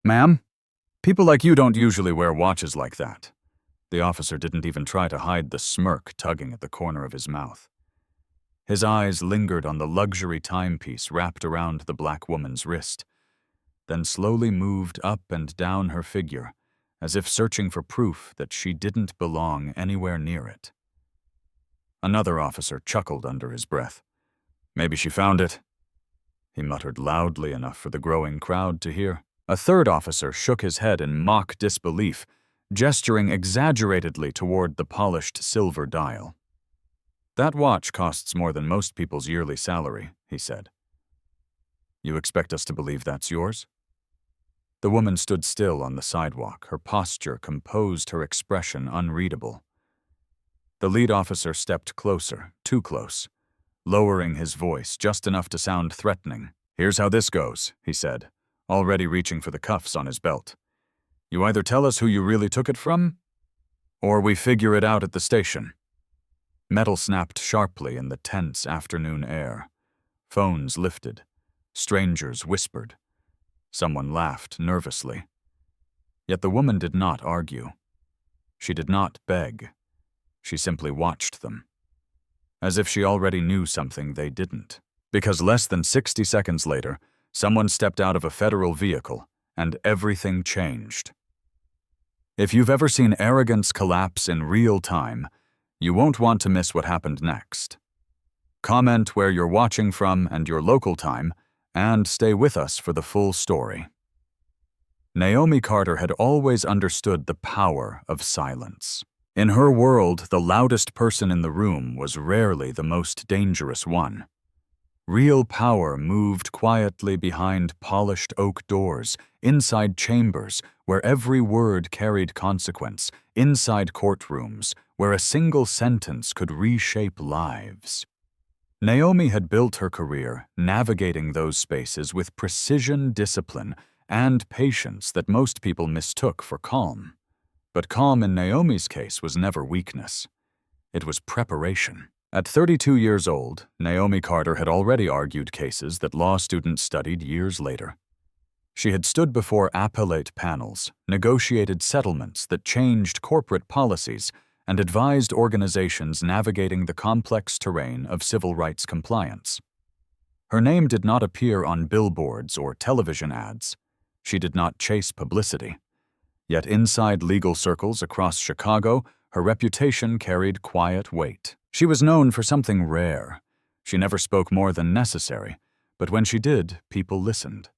Ma'am, people like you don't usually wear watches like that. The officer didn't even try to hide the smirk tugging at the corner of his mouth. His eyes lingered on the luxury timepiece wrapped around the black woman's wrist, then slowly moved up and down her figure, as if searching for proof that she didn't belong anywhere near it. Another officer chuckled under his breath. Maybe she found it, he muttered loudly enough for the growing crowd to hear. A third officer shook his head in mock disbelief, gesturing exaggeratedly toward the polished silver dial. That watch costs more than most people's yearly salary, he said. You expect us to believe that's yours? The woman stood still on the sidewalk, her posture composed, her expression unreadable. The lead officer stepped closer, too close, lowering his voice just enough to sound threatening. Here's how this goes, he said, already reaching for the cuffs on his belt. You either tell us who you really took it from, or we figure it out at the station. Metal snapped sharply in the tense afternoon air. Phones lifted. Strangers whispered. Someone laughed nervously. Yet the woman did not argue. She did not beg. She simply watched them, as if she already knew something they didn't. Because less than 60 seconds later, someone stepped out of a federal vehicle, and everything changed. If you've ever seen arrogance collapse in real time, you won't want to miss what happened next. Comment where you're watching from and your local time, and stay with us for the full story. Naomi Carter had always understood the power of silence. In her world, the loudest person in the room was rarely the most dangerous one. Real power moved quietly behind polished oak doors, inside chambers where every word carried consequence, inside courtrooms where a single sentence could reshape lives. Naomi had built her career navigating those spaces with precision, discipline, and patience that most people mistook for calm. But calm in Naomi's case was never weakness. It was preparation. At 32 years old, Naomi Carter had already argued cases that law students studied years later. She had stood before appellate panels, negotiated settlements that changed corporate policies, and advised organizations navigating the complex terrain of civil rights compliance. Her name did not appear on billboards or television ads. She did not chase publicity. Yet inside legal circles across Chicago, her reputation carried quiet weight. She was known for something rare. She never spoke more than necessary, but when she did, people listened.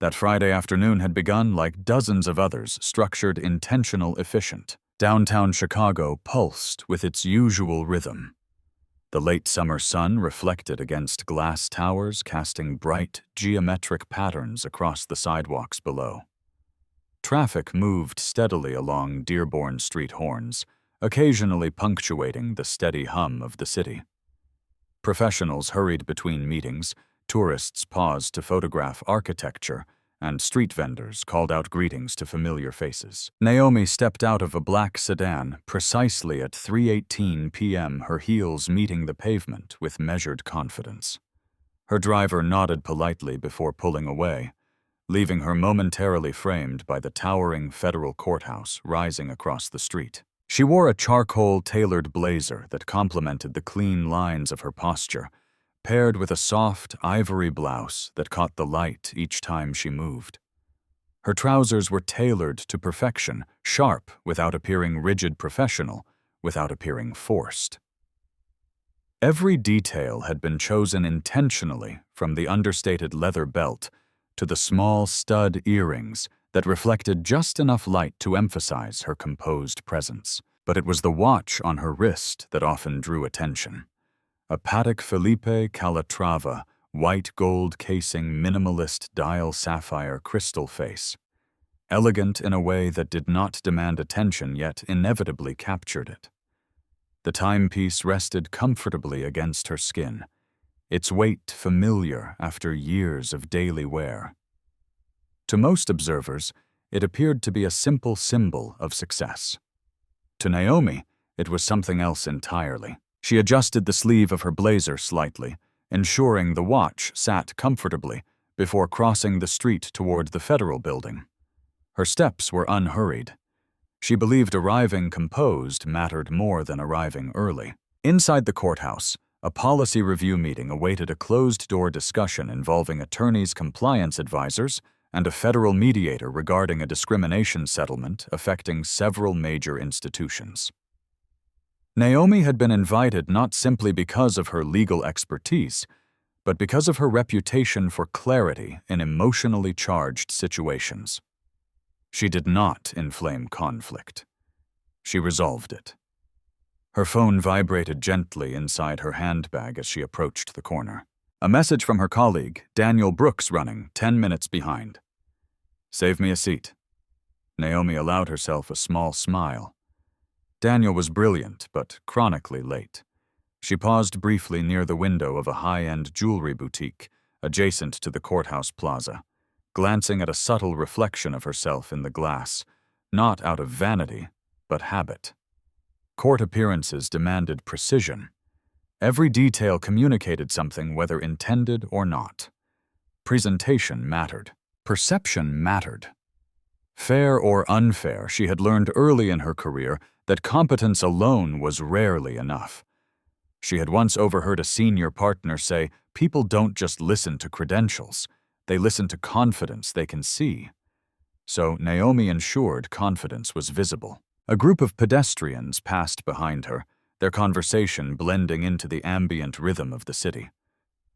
That Friday afternoon had begun like dozens of others, structured, intentional, efficient. Downtown Chicago pulsed with its usual rhythm. The late summer sun reflected against glass towers, casting bright, geometric patterns across the sidewalks below. Traffic moved steadily along Dearborn Street horns, occasionally punctuating the steady hum of the city. Professionals hurried between meetings, tourists paused to photograph architecture, and street vendors called out greetings to familiar faces. Naomi stepped out of a black sedan precisely at 3:18 p.m., her heels meeting the pavement with measured confidence. Her driver nodded politely before pulling away, leaving her momentarily framed by the towering federal courthouse rising across the street. She wore a charcoal-tailored blazer that complemented the clean lines of her posture, paired with a soft, ivory blouse that caught the light each time she moved. Her trousers were tailored to perfection, sharp without appearing rigid, professional without appearing forced. Every detail had been chosen intentionally, from the understated leather belt to the small stud earrings that reflected just enough light to emphasize her composed presence. But it was the watch on her wrist that often drew attention. A Patek Philippe Calatrava, white gold casing, minimalist dial sapphire crystal face. Elegant in a way that did not demand attention yet inevitably captured it. The timepiece rested comfortably against her skin, its weight familiar after years of daily wear. To most observers, it appeared to be a simple symbol of success. To Naomi, it was something else entirely. She adjusted the sleeve of her blazer slightly, ensuring the watch sat comfortably before crossing the street toward the federal building. Her steps were unhurried. She believed arriving composed mattered more than arriving early. Inside the courthouse, a policy review meeting awaited a closed-door discussion involving attorneys' compliance advisors and a federal mediator regarding a discrimination settlement affecting several major institutions. Naomi had been invited not simply because of her legal expertise, but because of her reputation for clarity in emotionally charged situations. She did not inflame conflict. She resolved it. Her phone vibrated gently inside her handbag as she approached the corner. A message from her colleague, Daniel Brooks, running 10 minutes behind. "Save me a seat." Naomi allowed herself a small smile. Daniel was brilliant, but chronically late. She paused briefly near the window of a high-end jewelry boutique adjacent to the courthouse plaza, glancing at a subtle reflection of herself in the glass, not out of vanity, but habit. Court appearances demanded precision. Every detail communicated something, whether intended or not. Presentation mattered. Perception mattered. Fair or unfair, she had learned early in her career that competence alone was rarely enough. She had once overheard a senior partner say, "People don't just listen to credentials, they listen to confidence they can see." So Naomi ensured confidence was visible. A group of pedestrians passed behind her, their conversation blending into the ambient rhythm of the city.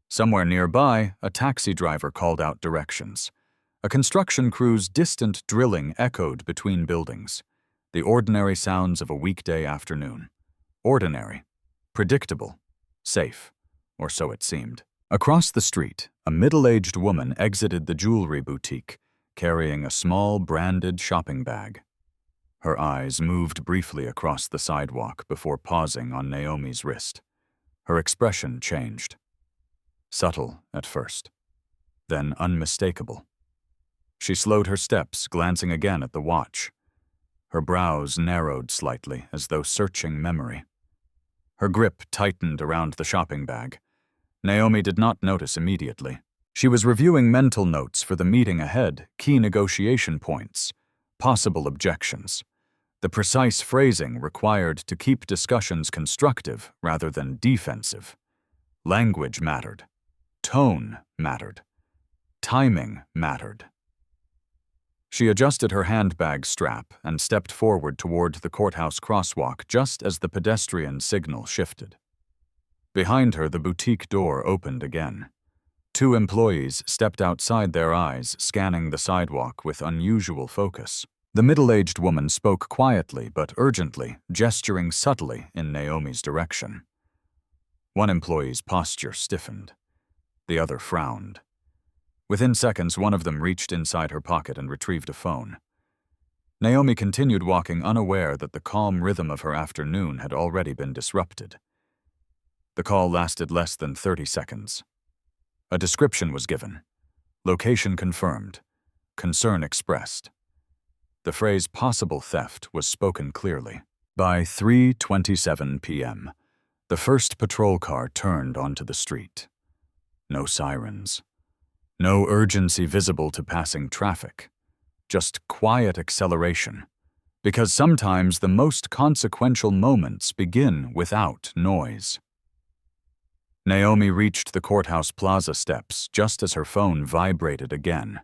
Somewhere nearby, a taxi driver called out directions. A construction crew's distant drilling echoed between buildings, the ordinary sounds of a weekday afternoon. Ordinary, predictable, safe, or so it seemed. Across the street, a middle-aged woman exited the jewelry boutique, carrying a small branded shopping bag. Her eyes moved briefly across the sidewalk before pausing on Naomi's wrist. Her expression changed. Subtle at first, then unmistakable. She slowed her steps, glancing again at the watch. Her brows narrowed slightly, as though searching memory. Her grip tightened around the shopping bag. Naomi did not notice immediately. She was reviewing mental notes for the meeting ahead, key negotiation points, possible objections. The precise phrasing required to keep discussions constructive rather than defensive. Language mattered. Tone mattered. Timing mattered. She adjusted her handbag strap and stepped forward toward the courthouse crosswalk just as the pedestrian signal shifted. Behind her, the boutique door opened again. 2 employees stepped outside, their eyes scanning the sidewalk with unusual focus. The middle-aged woman spoke quietly but urgently, gesturing subtly in Naomi's direction. One employee's posture stiffened. The other frowned. Within seconds, one of them reached inside her pocket and retrieved a phone. Naomi continued walking, unaware that the calm rhythm of her afternoon had already been disrupted. The call lasted less than 30 seconds. A description was given. Location confirmed. Concern expressed. The phrase "possible theft" was spoken clearly. By 3:27 p.m., the first patrol car turned onto the street. No sirens. No urgency visible to passing traffic. Just quiet acceleration. Because sometimes the most consequential moments begin without noise. Naomi reached the courthouse plaza steps just as her phone vibrated again.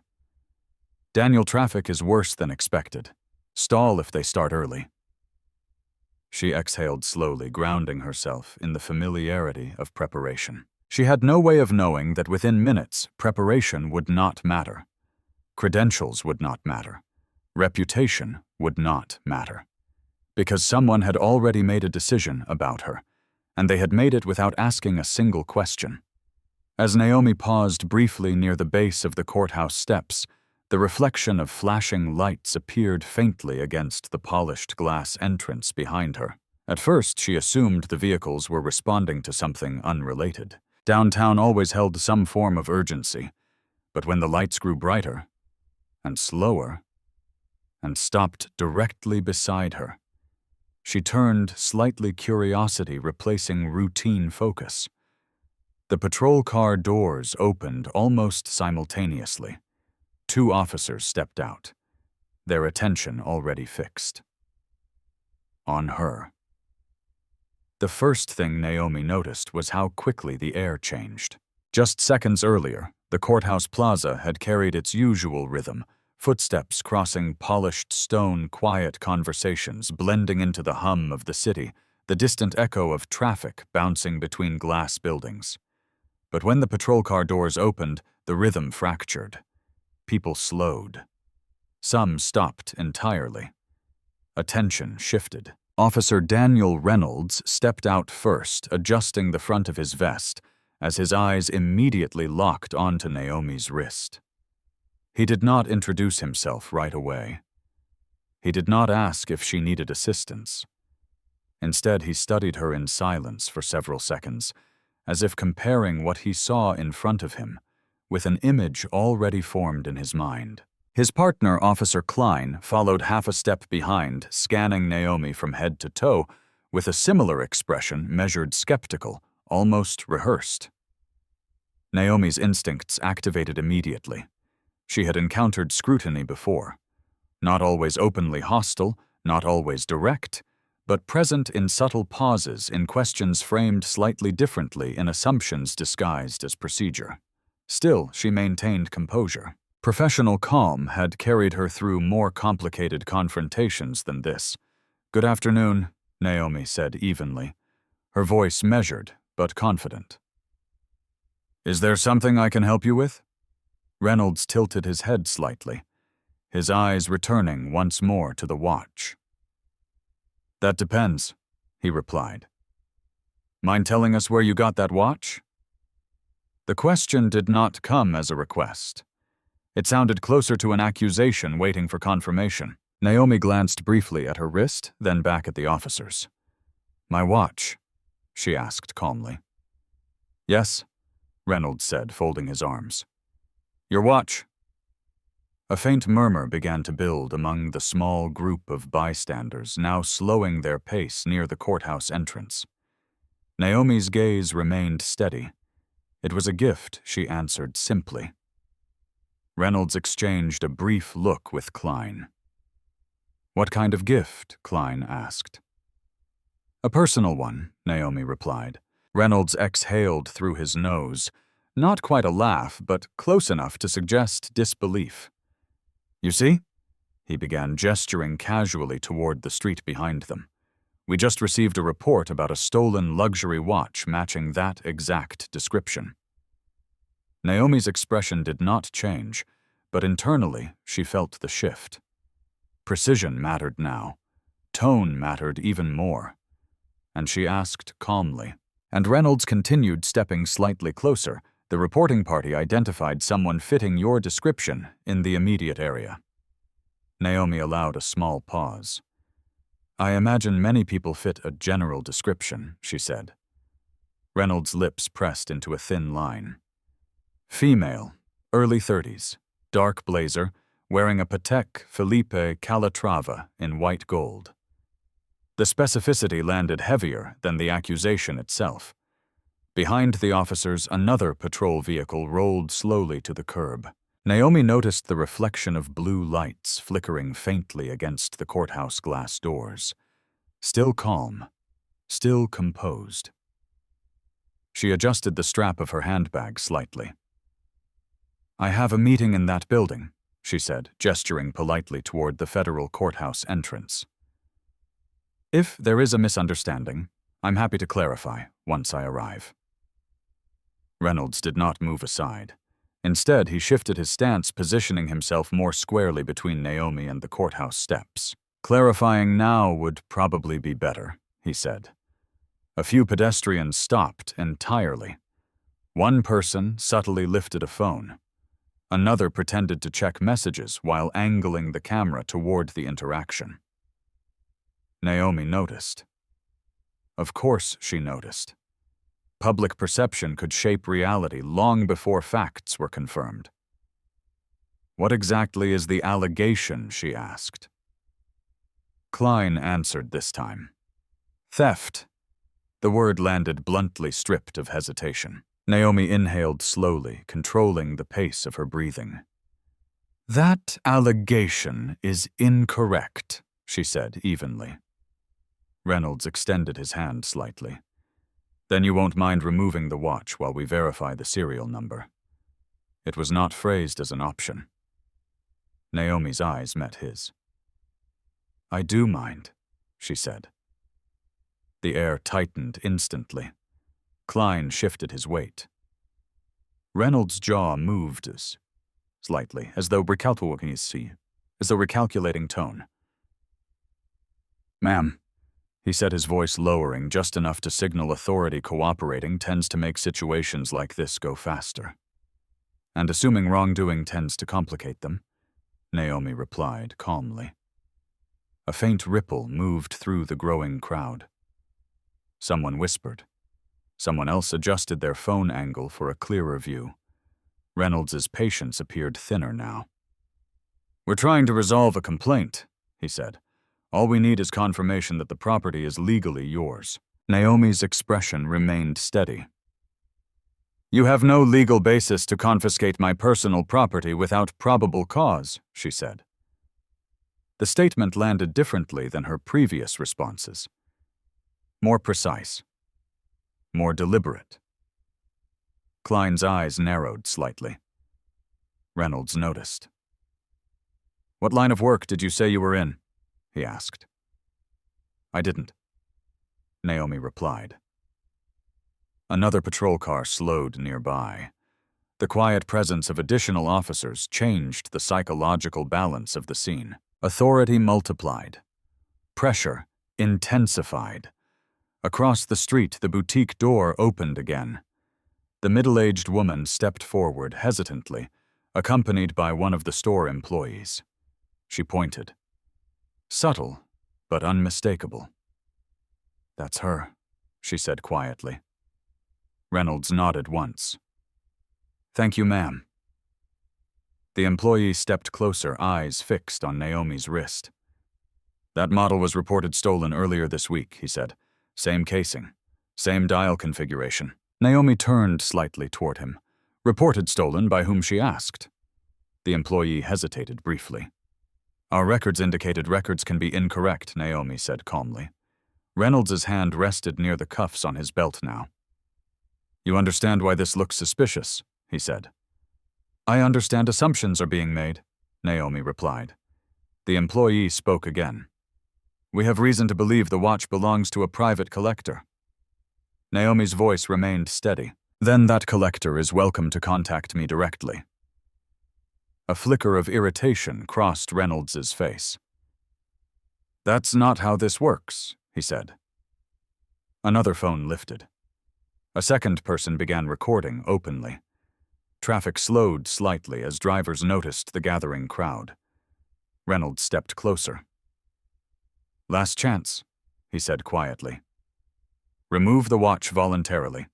"Daniel, traffic is worse than expected. Stall if they start early." She exhaled slowly, grounding herself in the familiarity of preparation. She had no way of knowing that within minutes, preparation would not matter. Credentials would not matter. Reputation would not matter. Because someone had already made a decision about her, and they had made it without asking a single question. As Naomi paused briefly near the base of the courthouse steps, the reflection of flashing lights appeared faintly against the polished glass entrance behind her. At first, she assumed the vehicles were responding to something unrelated. Downtown always held some form of urgency, but when the lights grew brighter and slower and stopped directly beside her, she turned, slightly curiosity replacing routine focus. The patrol car doors opened almost simultaneously. 2 officers stepped out. their attention already fixed on her. The first thing Naomi noticed was how quickly the air changed. Just seconds earlier, the courthouse plaza had carried its usual rhythm, footsteps crossing polished stone, quiet conversations blending into the hum of the city, the distant echo of traffic bouncing between glass buildings. But when the patrol car doors opened, the rhythm fractured. People slowed. Some stopped entirely. Attention shifted. Officer Daniel Reynolds stepped out first, adjusting the front of his vest, as his eyes immediately locked onto Naomi's wrist. He did not introduce himself right away. He did not ask if she needed assistance. Instead, he studied her in silence for several seconds, as if comparing what he saw in front of him with an image already formed in his mind. His partner, Officer Klein, followed half a step behind, scanning Naomi from head to toe, with a similar expression measured skeptical, almost rehearsed. Naomi's instincts activated immediately. She had encountered scrutiny before. Not always openly hostile, not always direct, but present in subtle pauses, in questions framed slightly differently, in assumptions disguised as procedure. Still, she maintained composure. Professional calm had carried her through more complicated confrontations than this. "Good afternoon," Naomi said evenly, her voice measured but confident. "Is there something I can help you with?" Reynolds tilted his head slightly, his eyes returning once more to the watch. "That depends," he replied. "Mind telling us where you got that watch?" The question did not come as a request. It sounded closer to an accusation waiting for confirmation. Naomi glanced briefly at her wrist, then back at the officers. "My watch?" she asked calmly. "Yes," Reynolds said, folding his arms. "Your watch." A faint murmur began to build among the small group of bystanders, now slowing their pace near the courthouse entrance. Naomi's gaze remained steady. It was a gift, she answered simply. Reynolds exchanged a brief look with Klein. "What kind of gift?" Klein asked. "A personal one," Naomi replied. Reynolds exhaled through his nose, not quite a laugh, but close enough to suggest disbelief. "You see?" He began, gesturing casually toward the street behind them. "We just received a report about a stolen luxury watch matching that exact description." Naomi's expression did not change, but internally she felt the shift. Precision mattered now. Tone mattered even more. And she asked calmly. And Reynolds continued, stepping slightly closer. "The reporting party identified someone fitting your description in the immediate area." Naomi allowed a small pause. "I imagine many people fit a general description," she said. Reynolds' lips pressed into a thin line. "Female, early 30s, dark blazer, wearing a Patek Philippe Calatrava in white gold." The specificity landed heavier than the accusation itself. Behind the officers, another patrol vehicle rolled slowly to the curb. Naomi noticed the reflection of blue lights flickering faintly against the courthouse glass doors. Still calm, still composed. She adjusted the strap of her handbag slightly. "I have a meeting in that building," she said, gesturing politely toward the federal courthouse entrance. "If there is a misunderstanding, I'm happy to clarify once I arrive." Reynolds did not move aside. Instead, he shifted his stance, positioning himself more squarely between Naomi and the courthouse steps. "Clarifying now would probably be better," he said. A few pedestrians stopped entirely. One person subtly lifted a phone. Another pretended to check messages while angling the camera toward the interaction. Naomi noticed. Of course she noticed. Public perception could shape reality long before facts were confirmed. "What exactly is the allegation?" she asked. Klein answered this time. "Theft." The word landed bluntly, stripped of hesitation. Naomi inhaled slowly, controlling the pace of her breathing. That allegation is incorrect, she said evenly. Reynolds extended his hand slightly. Then you won't mind removing the watch while we verify the serial number. It was not phrased as an option. Naomi's eyes met his. I do mind, she said. The air tightened instantly. Klein shifted his weight. Reynolds' jaw moved slightly, as though recalculating tone. Ma'am, he said, his voice lowering just enough to signal authority. Cooperating tends to make situations like this go faster. And assuming wrongdoing tends to complicate them, Naomi replied calmly. A faint ripple moved through the growing crowd. Someone whispered. Someone else adjusted their phone angle for a clearer view. Reynolds's patience appeared thinner now. We're trying to resolve a complaint, he said. All we need is confirmation that the property is legally yours. Naomi's expression remained steady. You have no legal basis to confiscate my personal property without probable cause, she said. The statement landed differently than her previous responses. More precise. More deliberate. Klein's eyes narrowed slightly. Reynolds noticed. What line of work did you say you were in? He asked. I didn't, Naomi replied. Another patrol car slowed nearby. The quiet presence of additional officers changed the psychological balance of the scene. Authority multiplied. Pressure intensified. Across the street, the boutique door opened again. The middle-aged woman stepped forward hesitantly, accompanied by one of the store employees. She pointed. Subtle, but unmistakable. That's her, she said quietly. Reynolds nodded once. Thank you, ma'am. The employee stepped closer, eyes fixed on Naomi's wrist. That model was reported stolen earlier this week, he said. Same casing, same dial configuration. Naomi turned slightly toward him. Reported stolen by whom she asked. The employee hesitated briefly. Our records indicated records can be incorrect, Naomi said calmly. Reynolds's hand rested near the cuffs on his belt now. You understand why this looks suspicious, he said. I understand assumptions are being made, Naomi replied. The employee spoke again. We have reason to believe the watch belongs to a private collector. Naomi's voice remained steady. Then that collector is welcome to contact me directly. A flicker of irritation crossed Reynolds's face. That's not how this works, he said. Another phone lifted. A second person began recording openly. Traffic slowed slightly as drivers noticed the gathering crowd. Reynolds stepped closer. Last chance, he said quietly. Remove the watch voluntarily.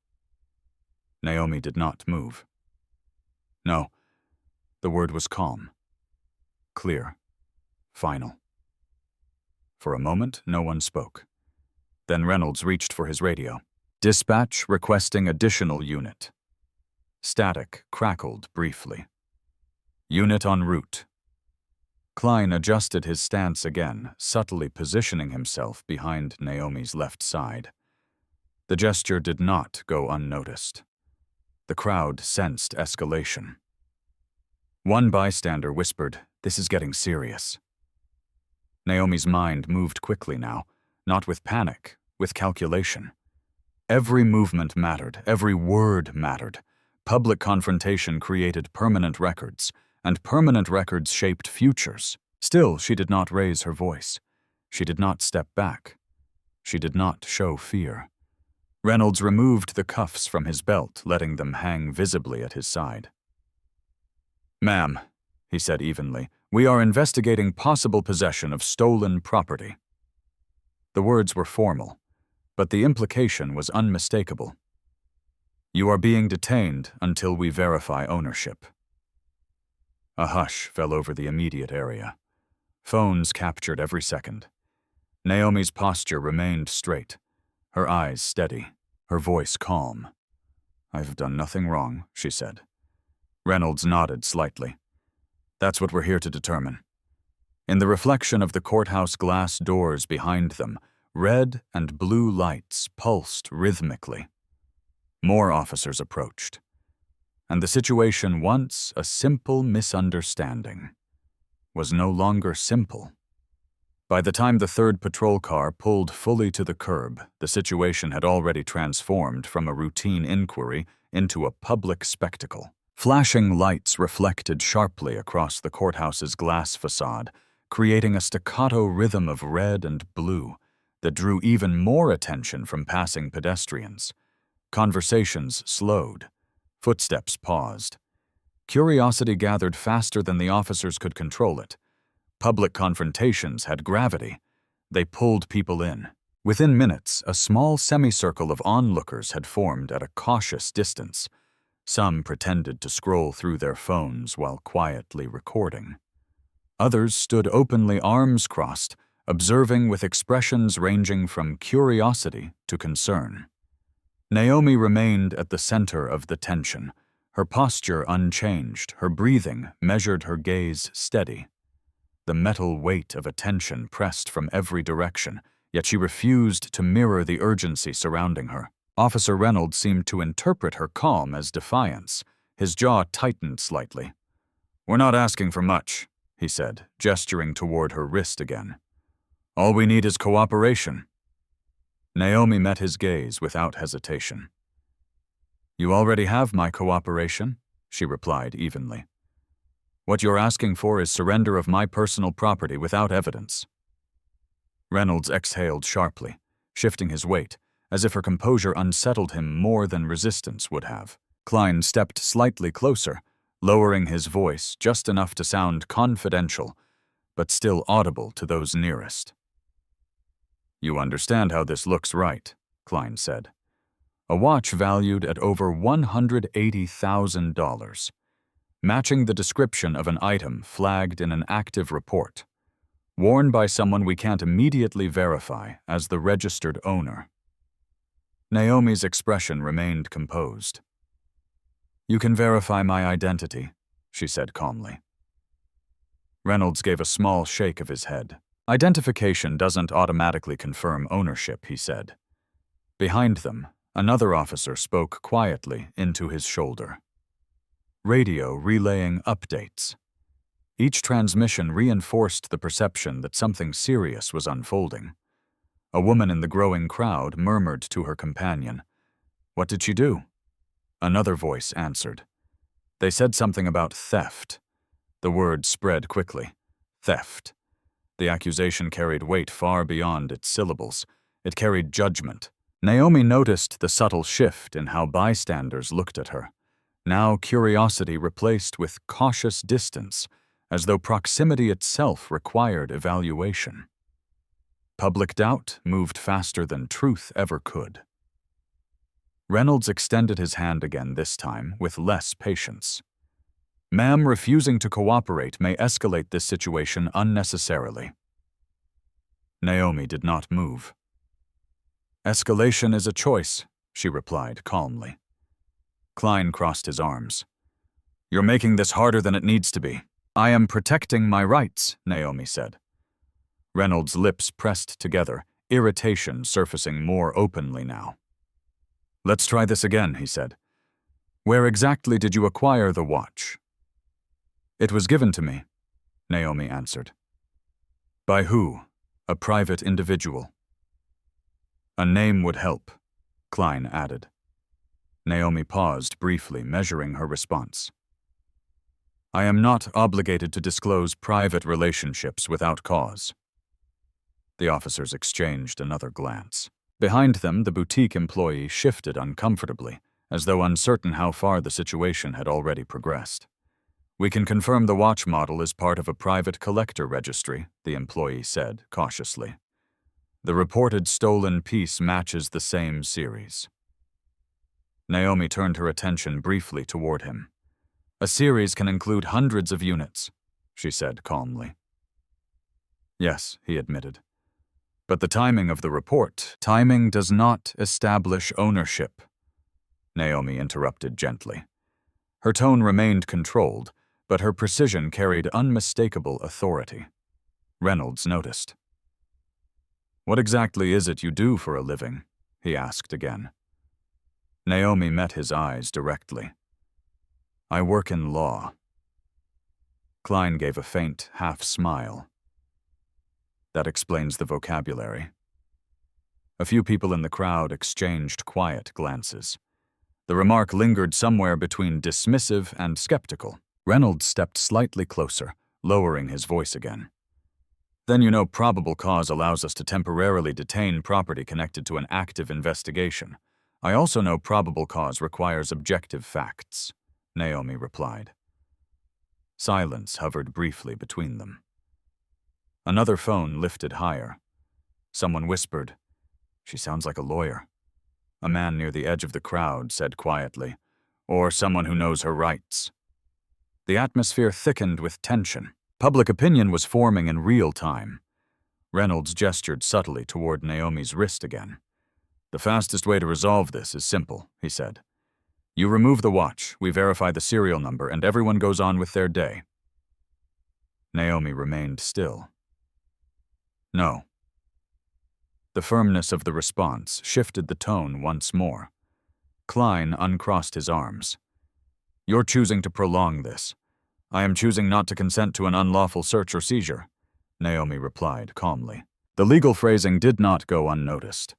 Naomi did not move. No. The word was calm. Clear. Final. For a moment, no one spoke. Then Reynolds reached for his radio. Dispatch requesting additional unit. Static crackled briefly. Unit en route. Klein adjusted his stance again, subtly positioning himself behind Naomi's left side. The gesture did not go unnoticed. The crowd sensed escalation. One bystander whispered, "This is getting serious." Naomi's mind moved quickly now, not with panic, with calculation. Every movement mattered, every word mattered. Public confrontation created permanent records, and permanent records shaped futures. Still, she did not raise her voice. She did not step back. She did not show fear. Reynolds removed the cuffs from his belt, letting them hang visibly at his side. Ma'am, he said evenly, we are investigating possible possession of stolen property. The words were formal, but the implication was unmistakable. You are being detained until we verify ownership. A hush fell over the immediate area. Phones captured every second. Naomi's posture remained straight, her eyes steady, her voice calm. I've done nothing wrong, she said. Reynolds nodded slightly. That's what we're here to determine. In the reflection of the courthouse glass doors behind them, red and blue lights pulsed rhythmically. More officers approached. And the situation, once a simple misunderstanding, was no longer simple. By the time the third patrol car pulled fully to the curb, the situation had already transformed from a routine inquiry into a public spectacle. Flashing lights reflected sharply across the courthouse's glass facade, creating a staccato rhythm of red and blue that drew even more attention from passing pedestrians. Conversations slowed. Footsteps paused. Curiosity gathered faster than the officers could control it. Public confrontations had gravity. They pulled people in. Within minutes, a small semicircle of onlookers had formed at a cautious distance. Some pretended to scroll through their phones while quietly recording. Others stood openly, arms crossed, observing with expressions ranging from curiosity to concern. Naomi remained at the center of the tension, her posture unchanged, her breathing measured, her gaze steady. The metal weight of attention pressed from every direction, yet she refused to mirror the urgency surrounding her. Officer Reynolds seemed to interpret her calm as defiance. His jaw tightened slightly. "We're not asking for much," he said, gesturing toward her wrist again. "All we need is cooperation." Naomi met his gaze without hesitation. "You already have my cooperation," she replied evenly. "What you're asking for is surrender of my personal property without evidence." Reynolds exhaled sharply, shifting his weight, as if her composure unsettled him more than resistance would have. Klein stepped slightly closer, lowering his voice just enough to sound confidential, but still audible to those nearest. "You understand how this looks, right?" Klein said. "A watch valued at over $180,000, matching the description of an item flagged in an active report, worn by someone we can't immediately verify as the registered owner." Naomi's expression remained composed. "You can verify my identity," she said calmly. Reynolds gave a small shake of his head. "Identification doesn't automatically confirm ownership," he said. Behind them, another officer spoke quietly into his shoulder. Radio relaying updates. Each transmission reinforced the perception that something serious was unfolding. A woman in the growing crowd murmured to her companion, "What did she do?" Another voice answered. "They said something about theft." The word spread quickly. Theft. The accusation carried weight far beyond its syllables. It carried judgment. Naomi noticed the subtle shift in how bystanders looked at her. Now curiosity replaced with cautious distance, as though proximity itself required evaluation. Public doubt moved faster than truth ever could. Reynolds extended his hand again, this time with less patience. "Ma'am, refusing to cooperate may escalate this situation unnecessarily." Naomi did not move. "Escalation is a choice," she replied calmly. Klein crossed his arms. "You're making this harder than it needs to be." "I am protecting my rights," Naomi said. Reynolds' lips pressed together, irritation surfacing more openly now. "Let's try this again," he said. "Where exactly did you acquire the watch?" "It was given to me," Naomi answered. "By who? A private individual." "A name would help," Klein added. Naomi paused briefly, measuring her response. "I am not obligated to disclose private relationships without cause." The officers exchanged another glance. Behind them, the boutique employee shifted uncomfortably, as though uncertain how far the situation had already progressed. "We can confirm the watch model is part of a private collector registry," the employee said cautiously. "The reported stolen piece matches the same series." Naomi turned her attention briefly toward him. "A series can include hundreds of units," she said calmly. "Yes," he admitted. "But the timing of the report, timing does not establish ownership," Naomi interrupted gently. Her tone remained controlled, but her precision carried unmistakable authority. Reynolds noticed. "What exactly is it you do for a living?" he asked again. Naomi met his eyes directly. "I work in law." Klein gave a faint half-smile. "That explains the vocabulary." A few people in the crowd exchanged quiet glances. The remark lingered somewhere between dismissive and skeptical. Reynolds stepped slightly closer, lowering his voice again. "Then you know probable cause allows us to temporarily detain property connected to an active investigation. I also know probable cause requires objective facts," Naomi replied. Silence hovered briefly between them. Another phone lifted higher. Someone whispered, "She sounds like a lawyer." A man near the edge of the crowd said quietly, "Or someone who knows her rights." The atmosphere thickened with tension. Public opinion was forming in real time. Reynolds gestured subtly toward Naomi's wrist again. "The fastest way to resolve this is simple," he said. "You remove the watch, we verify the serial number, and everyone goes on with their day." Naomi remained still. "No." The firmness of the response shifted the tone once more. Klein uncrossed his arms. "You're choosing to prolong this. I am choosing not to consent to an unlawful search or seizure," Naomi replied calmly. The legal phrasing did not go unnoticed.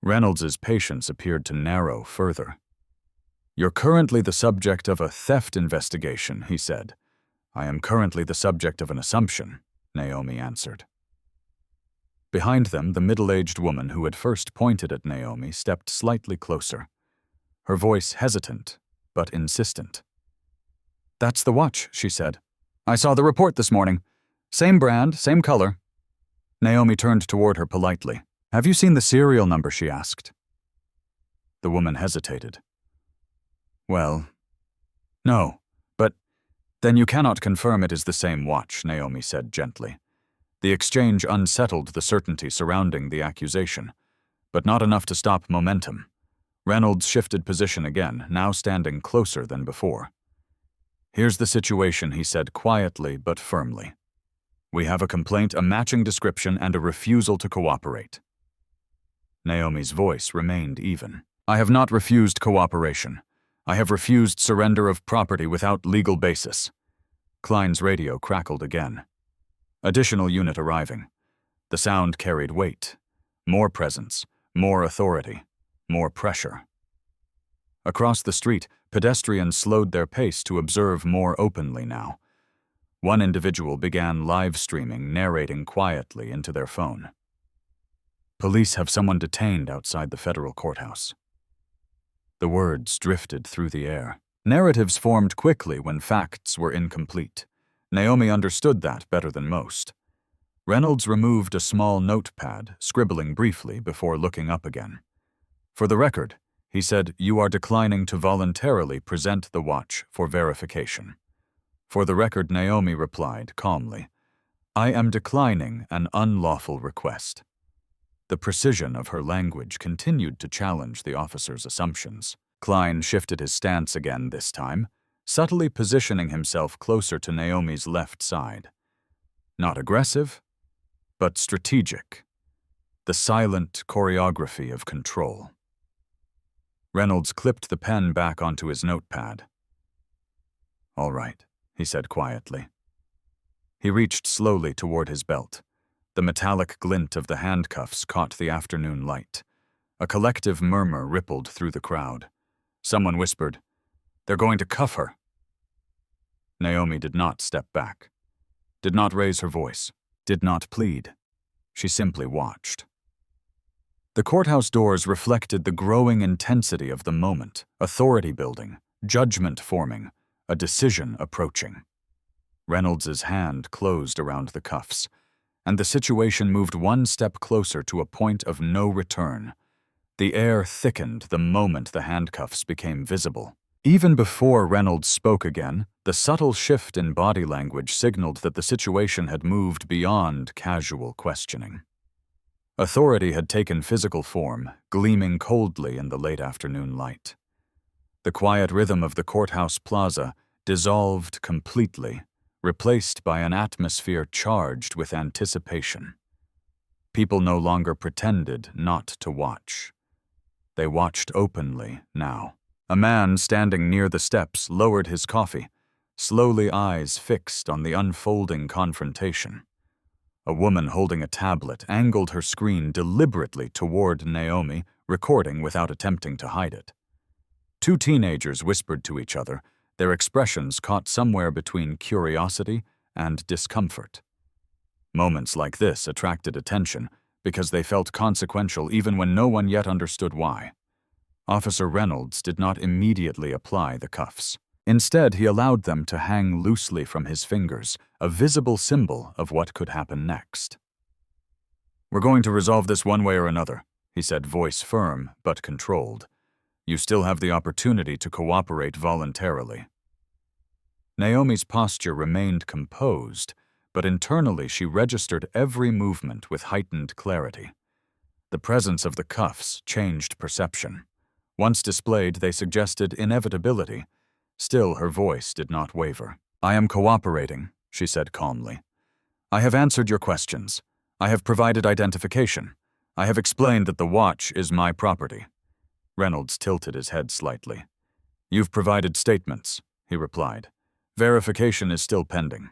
Reynolds's patience appeared to narrow further. "You're currently the subject of a theft investigation," he said. "I am currently the subject of an assumption," Naomi answered. Behind them, the middle-aged woman who had first pointed at Naomi stepped slightly closer, her voice hesitant but insistent. "That's the watch," she said. "I saw the report this morning. Same brand, same color." Naomi turned toward her politely. "Have you seen the serial number?" she asked. The woman hesitated. "Well, no, but then you cannot confirm it is the same watch," Naomi said gently. The exchange unsettled the certainty surrounding the accusation, but not enough to stop momentum. Reynolds shifted position again, now standing closer than before. "Here's the situation," he said quietly but firmly. "We have a complaint, a matching description, and a refusal to cooperate." Naomi's voice remained even. "I have not refused cooperation. I have refused surrender of property without legal basis." Klein's radio crackled again. Additional unit arriving. The sound carried weight. More presence, more authority, more pressure. Across the street, pedestrians slowed their pace to observe more openly now. One individual began live streaming, narrating quietly into their phone. "Police have someone detained outside the federal courthouse." The words drifted through the air. Narratives formed quickly when facts were incomplete. Naomi understood that better than most. Reynolds removed a small notepad, scribbling briefly before looking up again. "For the record," he said, "you are declining to voluntarily present the watch for verification." "For the record," Naomi replied calmly, "I am declining an unlawful request." The precision of her language continued to challenge the officer's assumptions. Klein shifted his stance again this time, subtly positioning himself closer to Naomi's left side. Not aggressive, but strategic. The silent choreography of control. Reynolds clipped the pen back onto his notepad. "All right," he said quietly. He reached slowly toward his belt. The metallic glint of the handcuffs caught the afternoon light. A collective murmur rippled through the crowd. Someone whispered, "They're going to cuff her." Naomi did not step back, did not raise her voice, did not plead. She simply watched. The courthouse doors reflected the growing intensity of the moment, authority building, judgment forming, a decision approaching. Reynolds's hand closed around the cuffs, and the situation moved one step closer to a point of no return. The air thickened the moment the handcuffs became visible. Even before Reynolds spoke again, the subtle shift in body language signaled that the situation had moved beyond casual questioning. Authority had taken physical form, gleaming coldly in the late afternoon light. The quiet rhythm of the courthouse plaza dissolved completely, replaced by an atmosphere charged with anticipation. People no longer pretended not to watch. They watched openly now. A man standing near the steps lowered his coffee, slowly, eyes fixed on the unfolding confrontation. A woman holding a tablet angled her screen deliberately toward Naomi, recording without attempting to hide it. Two teenagers whispered to each other, their expressions caught somewhere between curiosity and discomfort. Moments like this attracted attention because they felt consequential even when no one yet understood why. Officer Reynolds did not immediately apply the cuffs. Instead, he allowed them to hang loosely from his fingers, a visible symbol of what could happen next. "We're going to resolve this one way or another," he said, voice firm but controlled. "You still have the opportunity to cooperate voluntarily." Naomi's posture remained composed, but internally she registered every movement with heightened clarity. The presence of the cuffs changed perception. Once displayed, they suggested inevitability. Still, her voice did not waver. "I am cooperating," she said calmly. "I have answered your questions. I have provided identification. I have explained that the watch is my property." Reynolds tilted his head slightly. "You've provided statements," he replied. "Verification is still pending."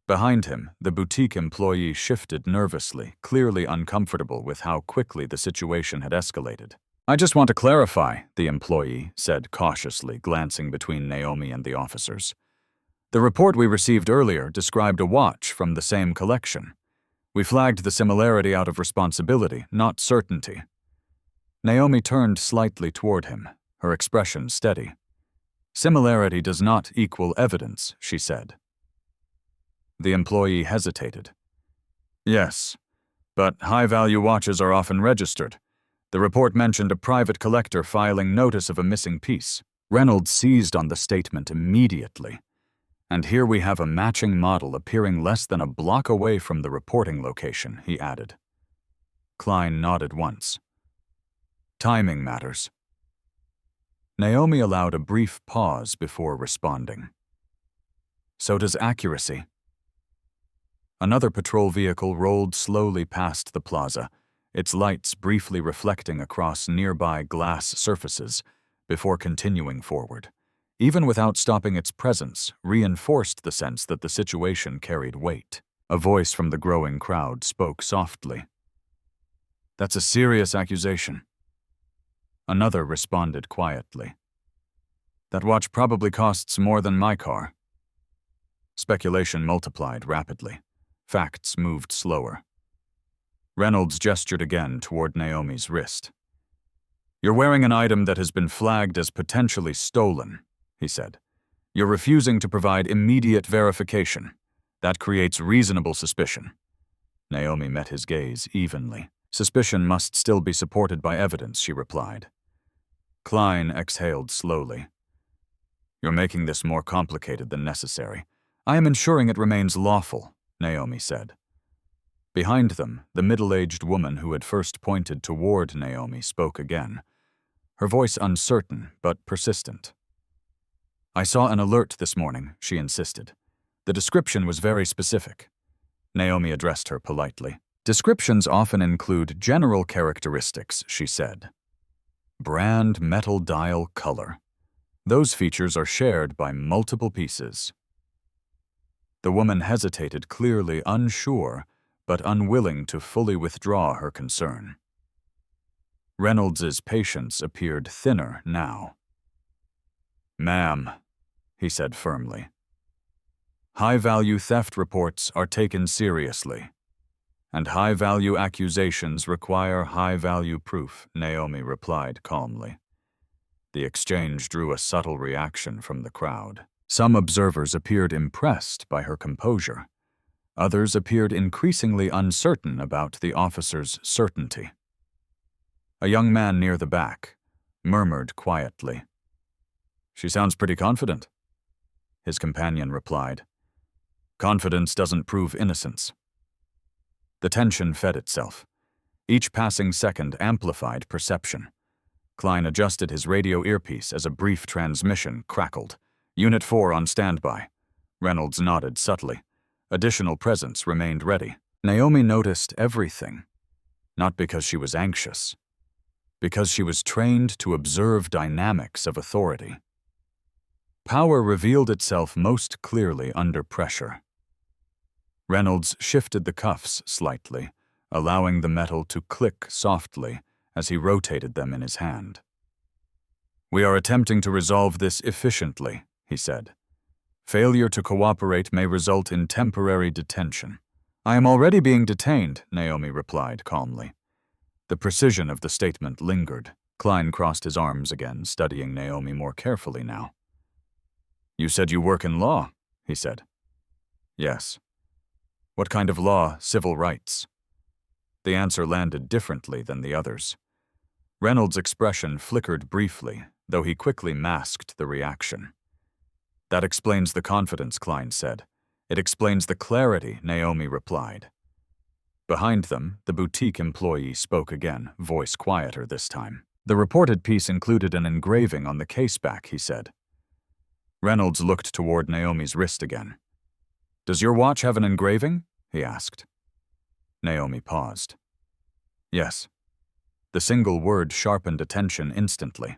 Behind him, the boutique employee shifted nervously, clearly uncomfortable with how quickly the situation had escalated. "I just want to clarify," the employee said cautiously, glancing between Naomi and the officers. "The report we received earlier described a watch from the same collection. We flagged the similarity out of responsibility, not certainty." Naomi turned slightly toward him, her expression steady. "Similarity does not equal evidence," she said. The employee hesitated. "Yes, but high-value watches are often registered. The report mentioned a private collector filing notice of a missing piece." Reynolds seized on the statement immediately. "And here we have a matching model appearing less than a block away from the reporting location," he added. Klein nodded once. "Timing matters." Naomi allowed a brief pause before responding. "So does accuracy." Another patrol vehicle rolled slowly past the plaza, its lights briefly reflecting across nearby glass surfaces, before continuing forward. Even without stopping, its presence reinforced the sense that the situation carried weight. A voice from the growing crowd spoke softly. "That's a serious accusation." Another responded quietly. "That watch probably costs more than my car." Speculation multiplied rapidly. Facts moved slower. Reynolds gestured again toward Naomi's wrist. "You're wearing an item that has been flagged as potentially stolen," he said. "You're refusing to provide immediate verification. That creates reasonable suspicion." Naomi met his gaze evenly. "Suspicion must still be supported by evidence," she replied. Klein exhaled slowly. "You're making this more complicated than necessary. I am ensuring it remains lawful," Naomi said. Behind them, the middle-aged woman who had first pointed toward Naomi spoke again, her voice uncertain but persistent. "I saw an alert this morning," she insisted. "The description was very specific." Naomi addressed her politely. "Descriptions often include general characteristics," she said. "Brand, metal dial, color. Those features are shared by multiple pieces." The woman hesitated, clearly unsure, but unwilling to fully withdraw her concern. Reynolds's patience appeared thinner now. "Ma'am," he said firmly, "high-value theft reports are taken seriously, and high-value accusations require high-value proof," Naomi replied calmly. The exchange drew a subtle reaction from the crowd. Some observers appeared impressed by her composure. Others appeared increasingly uncertain about the officer's certainty. A young man near the back murmured quietly, "She sounds pretty confident." His companion replied, "Confidence doesn't prove innocence." The tension fed itself. Each passing second amplified perception. Klein adjusted his radio earpiece as a brief transmission crackled, Unit 4 on standby. Reynolds nodded subtly. Additional presence remained ready. Naomi noticed everything, not because she was anxious, because she was trained to observe dynamics of authority. Power revealed itself most clearly under pressure. Reynolds shifted the cuffs slightly, allowing the metal to click softly as he rotated them in his hand. "We are attempting to resolve this efficiently," he said. "Failure to cooperate may result in temporary detention." "I am already being detained," Naomi replied calmly. The precision of the statement lingered. Klein crossed his arms again, studying Naomi more carefully now. "You said you work in law," he said. "Yes." "What kind of law? Civil rights?" The answer landed differently than the others. Reynolds' expression flickered briefly, though he quickly masked the reaction. "That explains the confidence," Klein said. "It explains the clarity," Naomi replied. Behind them, the boutique employee spoke again, voice quieter this time. "The reported piece included an engraving on the case back," he said. Reynolds looked toward Naomi's wrist again. "Does your watch have an engraving?" he asked. Naomi paused. "Yes." The single word sharpened attention instantly.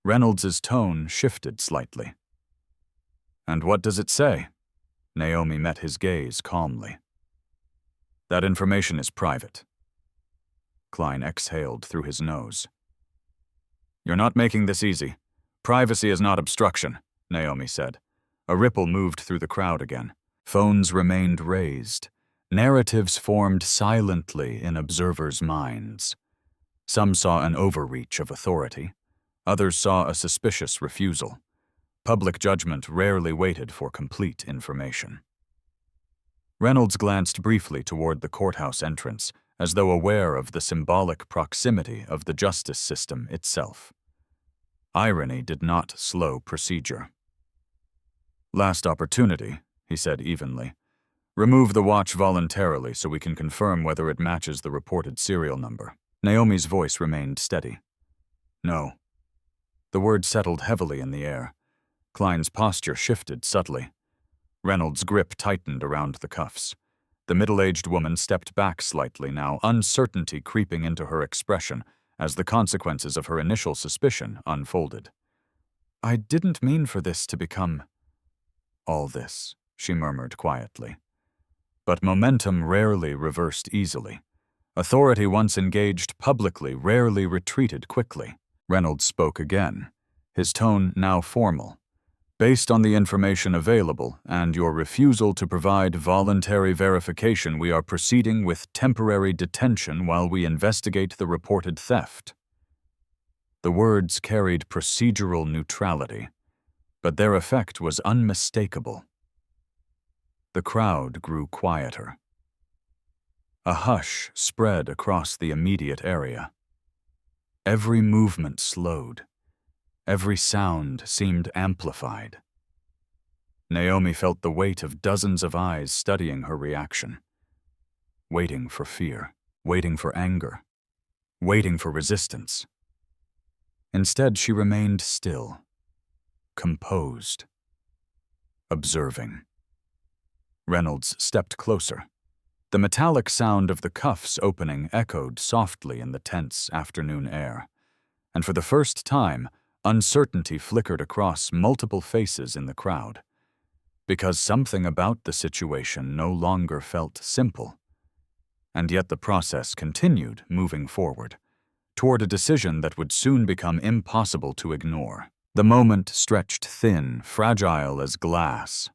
Reynolds's tone shifted slightly. "And what does it say?" Naomi met his gaze calmly. "That information is private." Klein exhaled through his nose. "You're not making this easy. Privacy is not obstruction," Naomi said. A ripple moved through the crowd again. Phones remained raised. Narratives formed silently in observers' minds. Some saw an overreach of authority. Others saw a suspicious refusal. Public judgment rarely waited for complete information. Reynolds glanced briefly toward the courthouse entrance, as though aware of the symbolic proximity of the justice system itself. Irony did not slow procedure. "Last opportunity," he said evenly. "Remove the watch voluntarily so we can confirm whether it matches the reported serial number." Naomi's voice remained steady. "No." The word settled heavily in the air. Klein's posture shifted subtly. Reynolds' grip tightened around the cuffs. The middle-aged woman stepped back slightly now, uncertainty creeping into her expression as the consequences of her initial suspicion unfolded. "I didn't mean for this to become all this," she murmured quietly. But momentum rarely reversed easily. Authority once engaged publicly rarely retreated quickly. Reynolds spoke again, his tone now formal. "Based on the information available and your refusal to provide voluntary verification, we are proceeding with temporary detention while we investigate the reported theft." The words carried procedural neutrality, but their effect was unmistakable. The crowd grew quieter. A hush spread across the immediate area. Every movement slowed. Every sound seemed amplified. Naomi felt the weight of dozens of eyes studying her reaction. Waiting for fear, waiting for anger, waiting for resistance. Instead, she remained still, composed, observing. Reynolds stepped closer. The metallic sound of the cuffs opening echoed softly in the tense afternoon air, and for the first time, uncertainty flickered across multiple faces in the crowd. Because something about the situation no longer felt simple. And yet the process continued, moving forward, toward a decision that would soon become impossible to ignore. The moment stretched thin, fragile as glass.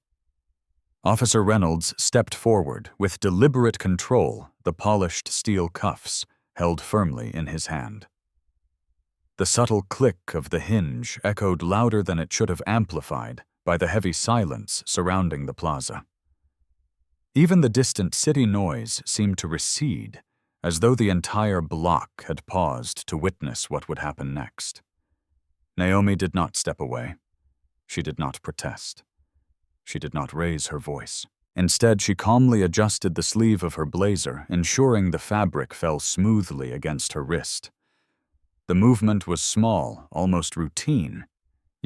Officer Reynolds stepped forward with deliberate control, the polished steel cuffs held firmly in his hand. The subtle click of the hinge echoed louder than it should have amplified by the heavy silence surrounding the plaza. Even the distant city noise seemed to recede, as though the entire block had paused to witness what would happen next. Naomi did not step away. She did not protest. She did not raise her voice. Instead, she calmly adjusted the sleeve of her blazer, ensuring the fabric fell smoothly against her wrist. The movement was small, almost routine,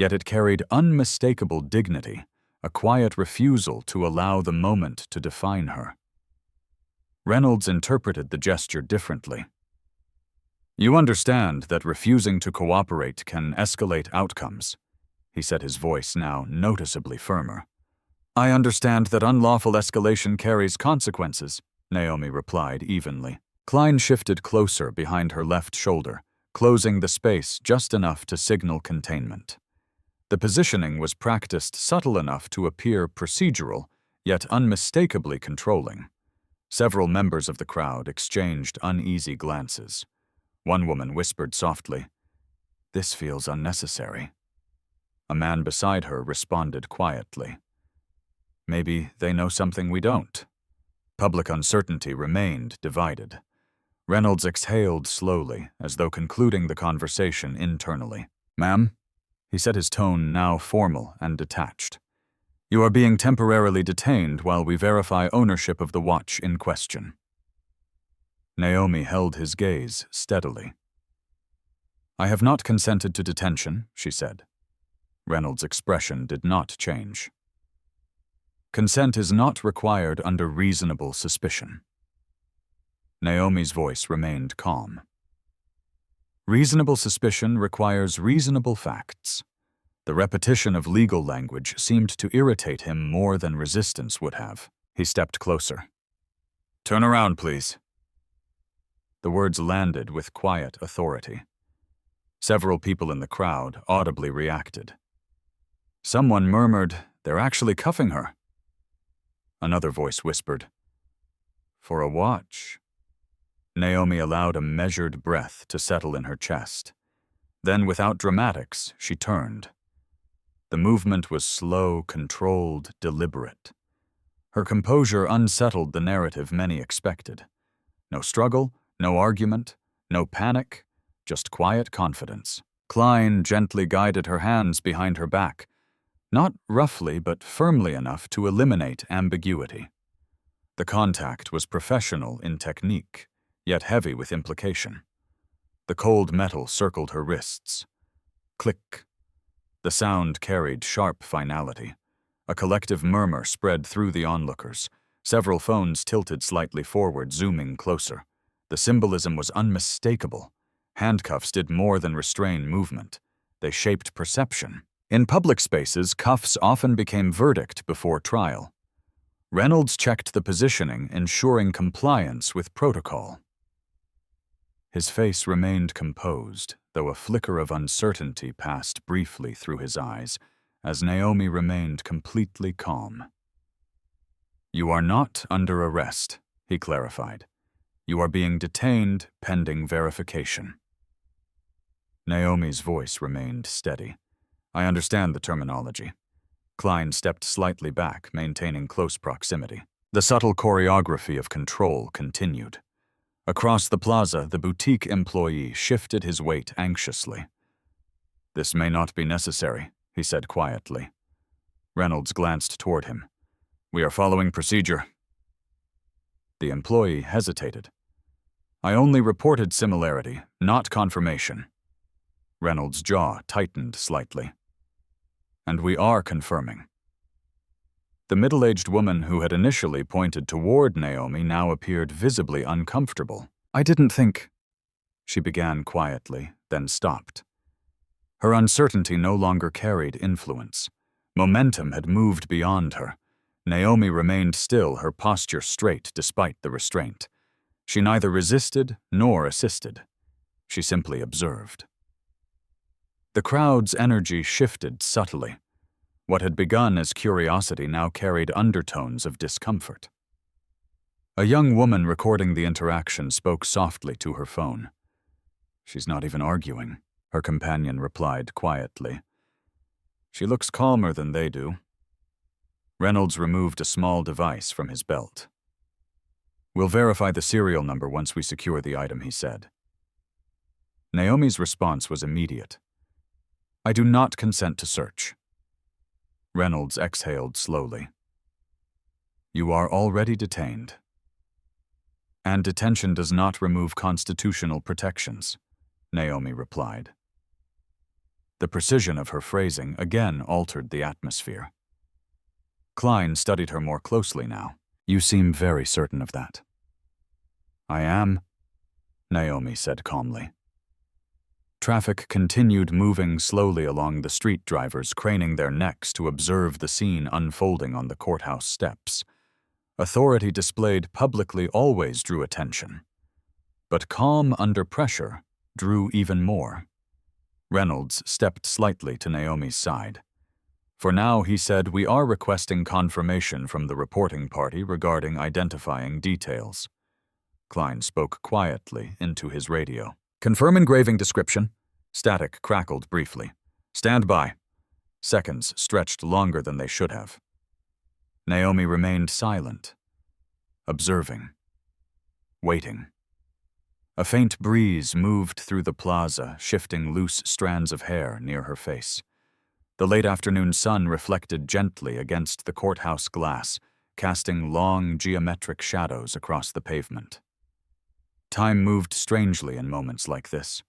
Yet it carried unmistakable dignity, a quiet refusal to allow the moment to define her. Reynolds interpreted the gesture differently. "You understand that refusing to cooperate can escalate outcomes," he said, his voice now noticeably firmer. "I understand that unlawful escalation carries consequences," Naomi replied evenly. Klein shifted closer behind her left shoulder, closing the space just enough to signal containment. The positioning was practiced subtle enough to appear procedural, yet unmistakably controlling. Several members of the crowd exchanged uneasy glances. One woman whispered softly, "This feels unnecessary." A man beside her responded quietly, "Maybe they know something we don't." Public uncertainty remained divided. Reynolds exhaled slowly, as though concluding the conversation internally. "Ma'am?" he said, his tone now formal and detached. "You are being temporarily detained while we verify ownership of the watch in question." Naomi held his gaze steadily. "I have not consented to detention," she said. Reynolds' expression did not change. "Consent is not required under reasonable suspicion." Naomi's voice remained calm. "Reasonable suspicion requires reasonable facts." The repetition of legal language seemed to irritate him more than resistance would have. He stepped closer. "Turn around, please." The words landed with quiet authority. Several people in the crowd audibly reacted. Someone murmured, "They're actually cuffing her." Another voice whispered, "For a watch." Naomi allowed a measured breath to settle in her chest. Then, without dramatics, she turned. The movement was slow, controlled, deliberate. Her composure unsettled the narrative many expected. No struggle, no argument, no panic, just quiet confidence. Klein gently guided her hands behind her back, not roughly but firmly enough to eliminate ambiguity. The contact was professional in technique, yet heavy with implication. The cold metal circled her wrists. Click. The sound carried sharp finality. A collective murmur spread through the onlookers. Several phones tilted slightly forward, zooming closer. The symbolism was unmistakable. Handcuffs did more than restrain movement. They shaped perception. In public spaces, cuffs often became verdict before trial. Reynolds checked the positioning, ensuring compliance with protocol. His face remained composed, though a flicker of uncertainty passed briefly through his eyes, as Naomi remained completely calm. "You are not under arrest," he clarified. "You are being detained pending verification." Naomi's voice remained steady. "I understand the terminology." Klein stepped slightly back, maintaining close proximity. The subtle choreography of control continued. Across the plaza, the boutique employee shifted his weight anxiously. "This may not be necessary," he said quietly. Reynolds glanced toward him. "We are following procedure." The employee hesitated. "I only reported similarity, not confirmation." Reynolds' jaw tightened slightly. "And we are confirming." The middle-aged woman who had initially pointed toward Naomi now appeared visibly uncomfortable. "I didn't think—" she began quietly, then stopped. Her uncertainty no longer carried influence. Momentum had moved beyond her. Naomi remained still, her posture straight despite the restraint. She neither resisted nor assisted. She simply observed. The crowd's energy shifted subtly. What had begun as curiosity now carried undertones of discomfort. A young woman recording the interaction spoke softly to her phone. "She's not even arguing," her companion replied quietly. "She looks calmer than they do." Reynolds removed a small device from his belt. "We'll verify the serial number once we secure the item," he said. Naomi's response was immediate. "I do not consent to search." Reynolds exhaled slowly. "You are already detained." "And detention does not remove constitutional protections," Naomi replied. The precision of her phrasing again altered the atmosphere. Klein studied her more closely now. "You seem very certain of that." "I am," Naomi said calmly. Traffic continued moving slowly along the street, drivers craning their necks to observe the scene unfolding on the courthouse steps. Authority displayed publicly always drew attention, but calm under pressure drew even more. Reynolds stepped slightly to Naomi's side. "For now," he said, "we are requesting confirmation from the reporting party regarding identifying details." Klein spoke quietly into his radio. "Confirm engraving description." Static crackled briefly. "Stand by." Seconds stretched longer than they should have. Naomi remained silent, observing, waiting. A faint breeze moved through the plaza, shifting loose strands of hair near her face. The late afternoon sun reflected gently against the courthouse glass, casting long geometric shadows across the pavement. Time moved strangely in moments like this,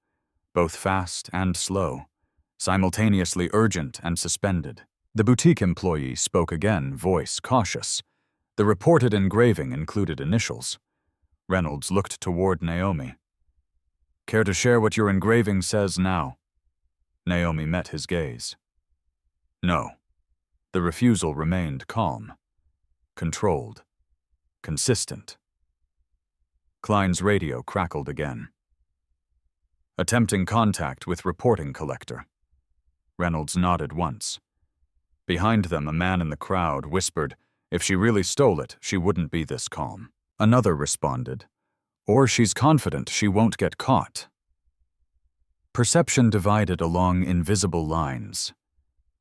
both fast and slow, simultaneously urgent and suspended. The boutique employee spoke again, voice cautious. The reported engraving included initials. Reynolds looked toward Naomi. "Care to share what your engraving says now?" Naomi met his gaze. No. The refusal remained calm, controlled, consistent. Klein's radio crackled again. "Attempting contact with reporting collector." Reynolds nodded once. Behind them, a man in the crowd whispered, "If she really stole it, she wouldn't be this calm." Another responded, "Or she's confident she won't get caught." Perception divided along invisible lines.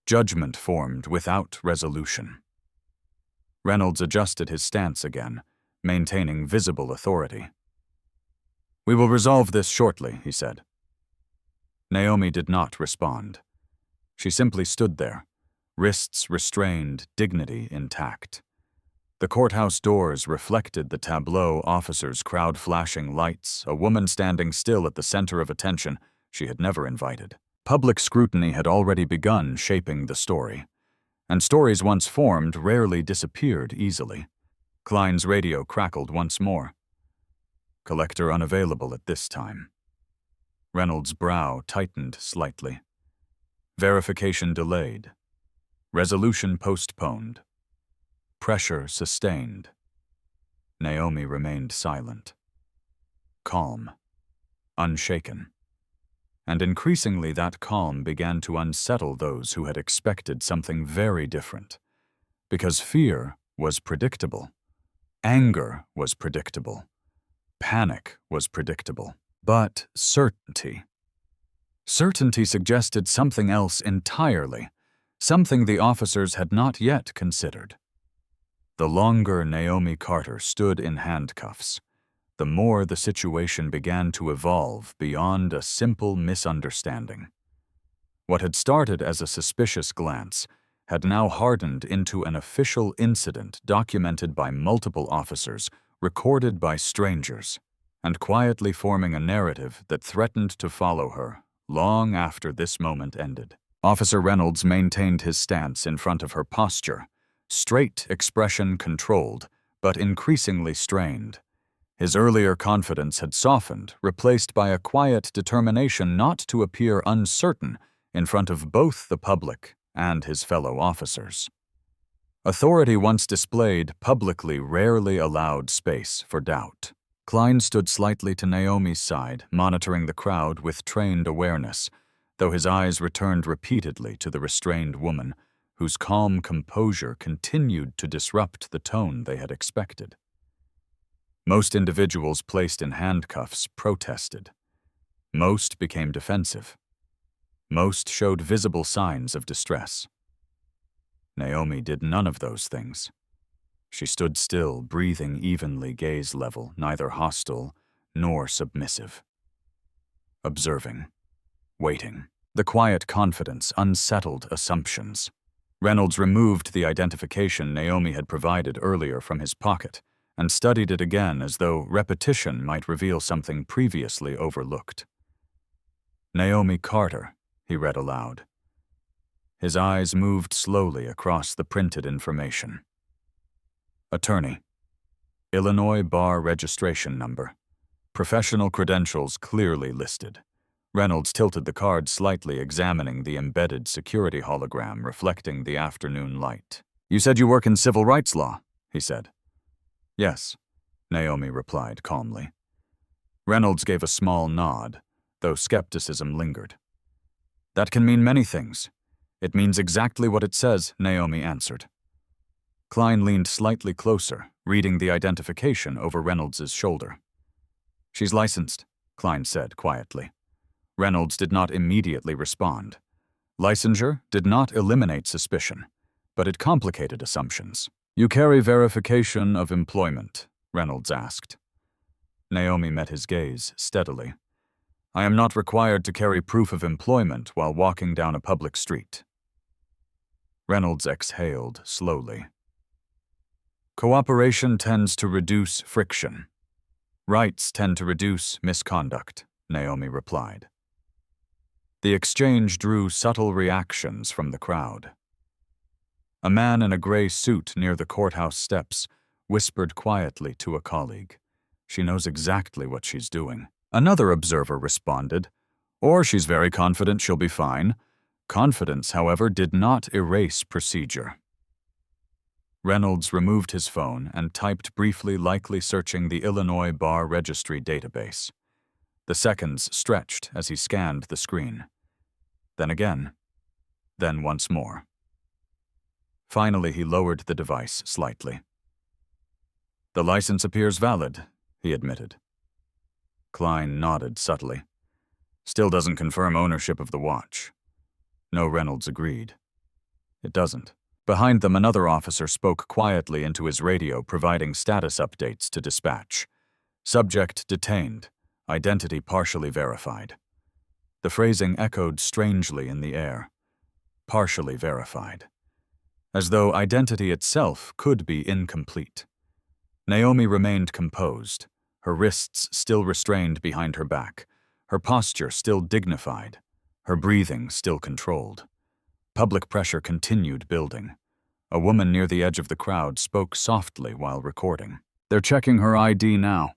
Judgment formed without resolution. Reynolds adjusted his stance again, maintaining visible authority. "We will resolve this shortly," he said. Naomi did not respond. She simply stood there, wrists restrained, dignity intact. The courthouse doors reflected the tableau, officers' crowd flashing lights, a woman standing still at the center of attention she had never invited. Public scrutiny had already begun shaping the story, and stories once formed rarely disappeared easily. Klein's radio crackled once more. "Collector unavailable at this time." Reynolds' brow tightened slightly. Verification delayed. Resolution postponed. Pressure sustained. Naomi remained silent. Calm. Unshaken. And increasingly that calm began to unsettle those who had expected something very different. Because fear was predictable. Anger was predictable. Panic was predictable. But certainty. Certainty suggested something else entirely, something the officers had not yet considered. The longer Naomi Carter stood in handcuffs, the more the situation began to evolve beyond a simple misunderstanding. What had started as a suspicious glance had now hardened into an official incident documented by multiple officers, recorded by strangers, and quietly forming a narrative that threatened to follow her long after this moment ended. Officer Reynolds maintained his stance in front of her, posture, straight, expression controlled, but increasingly strained. His earlier confidence had softened, replaced by a quiet determination not to appear uncertain in front of both the public and his fellow officers. Authority once displayed publicly rarely allowed space for doubt. Klein stood slightly to Naomi's side, monitoring the crowd with trained awareness, though his eyes returned repeatedly to the restrained woman, whose calm composure continued to disrupt the tone they had expected. Most individuals placed in handcuffs protested. Most became defensive. Most showed visible signs of distress. Naomi did none of those things. She stood still, breathing evenly, gaze level, neither hostile nor submissive. Observing. Waiting. The quiet confidence unsettled assumptions. Reynolds removed the identification Naomi had provided earlier from his pocket and studied it again as though repetition might reveal something previously overlooked. "Naomi Carter," he read aloud. His eyes moved slowly across the printed information. Attorney. Illinois Bar Registration Number. Professional credentials clearly listed. Reynolds tilted the card slightly, examining the embedded security hologram reflecting the afternoon light. You said you work in civil rights law, he said. Yes, Naomi replied calmly. Reynolds gave a small nod, though skepticism lingered. That can mean many things. It means exactly what it says, Naomi answered. Klein leaned slightly closer, reading the identification over Reynolds' shoulder. She's licensed, Klein said quietly. Reynolds did not immediately respond. Licensure did not eliminate suspicion, but it complicated assumptions. You carry verification of employment, Reynolds asked. Naomi met his gaze steadily. I am not required to carry proof of employment while walking down a public street. Reynolds exhaled slowly. Cooperation tends to reduce friction. Rights tend to reduce misconduct, Naomi replied. The exchange drew subtle reactions from the crowd. A man in a gray suit near the courthouse steps whispered quietly to a colleague. She knows exactly what she's doing. Another observer responded, or she's very confident she'll be fine. Confidence, however, did not erase procedure. Reynolds removed his phone and typed briefly, likely searching the Illinois Bar Registry database. The seconds stretched as he scanned the screen. Then again. Then once more. Finally, he lowered the device slightly. The license appears valid, he admitted. Klein nodded subtly. Still doesn't confirm ownership of the watch. No, Reynolds agreed. It doesn't. Behind them, another officer spoke quietly into his radio, providing status updates to dispatch. Subject detained. Identity partially verified. The phrasing echoed strangely in the air. Partially verified. As though identity itself could be incomplete. Naomi remained composed, her wrists still restrained behind her back, her posture still dignified, her breathing still controlled. Public pressure continued building. A woman near the edge of the crowd spoke softly while recording. They're checking her ID now.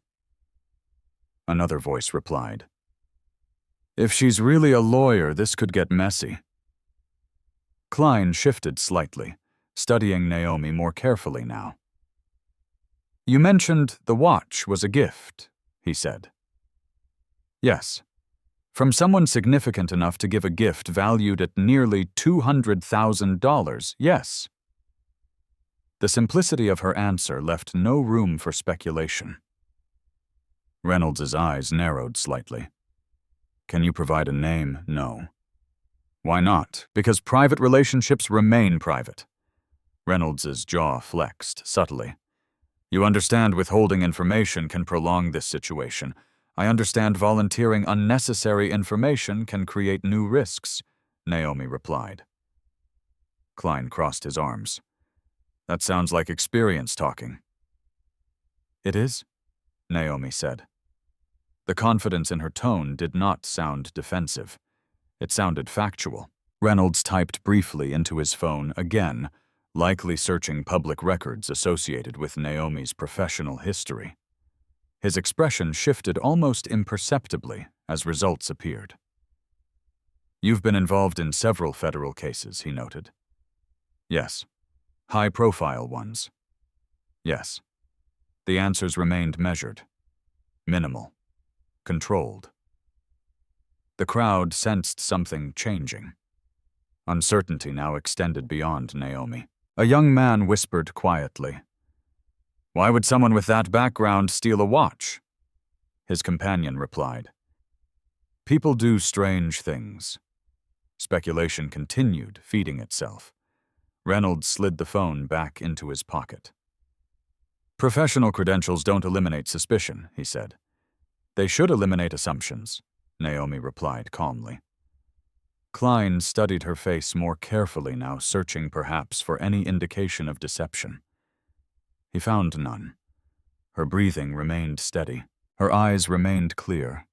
Another voice replied. If she's really a lawyer, this could get messy. Klein shifted slightly, studying Naomi more carefully now. You mentioned the watch was a gift, he said. Yes. From someone significant enough to give a gift valued at nearly $200,000, yes. The simplicity of her answer left no room for speculation. Reynolds' eyes narrowed slightly. Can you provide a name? No. Why not? Because private relationships remain private. Reynolds' jaw flexed subtly. You understand withholding information can prolong this situation. I understand volunteering unnecessary information can create new risks, Naomi replied. Klein crossed his arms. That sounds like experience talking. It is, Naomi said. The confidence in her tone did not sound defensive. It sounded factual. Reynolds typed briefly into his phone again, likely searching public records associated with Naomi's professional history. His expression shifted almost imperceptibly as results appeared. You've been involved in several federal cases, he noted. Yes. High-profile ones. Yes. The answers remained measured. Minimal. Controlled. The crowd sensed something changing. Uncertainty now extended beyond Naomi. A young man whispered quietly. Why would someone with that background steal a watch? His companion replied. People do strange things. Speculation continued, feeding itself. Reynolds slid the phone back into his pocket. Professional credentials don't eliminate suspicion, he said. They should eliminate assumptions, Naomi replied calmly. Klein studied her face more carefully now, searching perhaps for any indication of deception. He found none. Her breathing remained steady. Her eyes remained clear.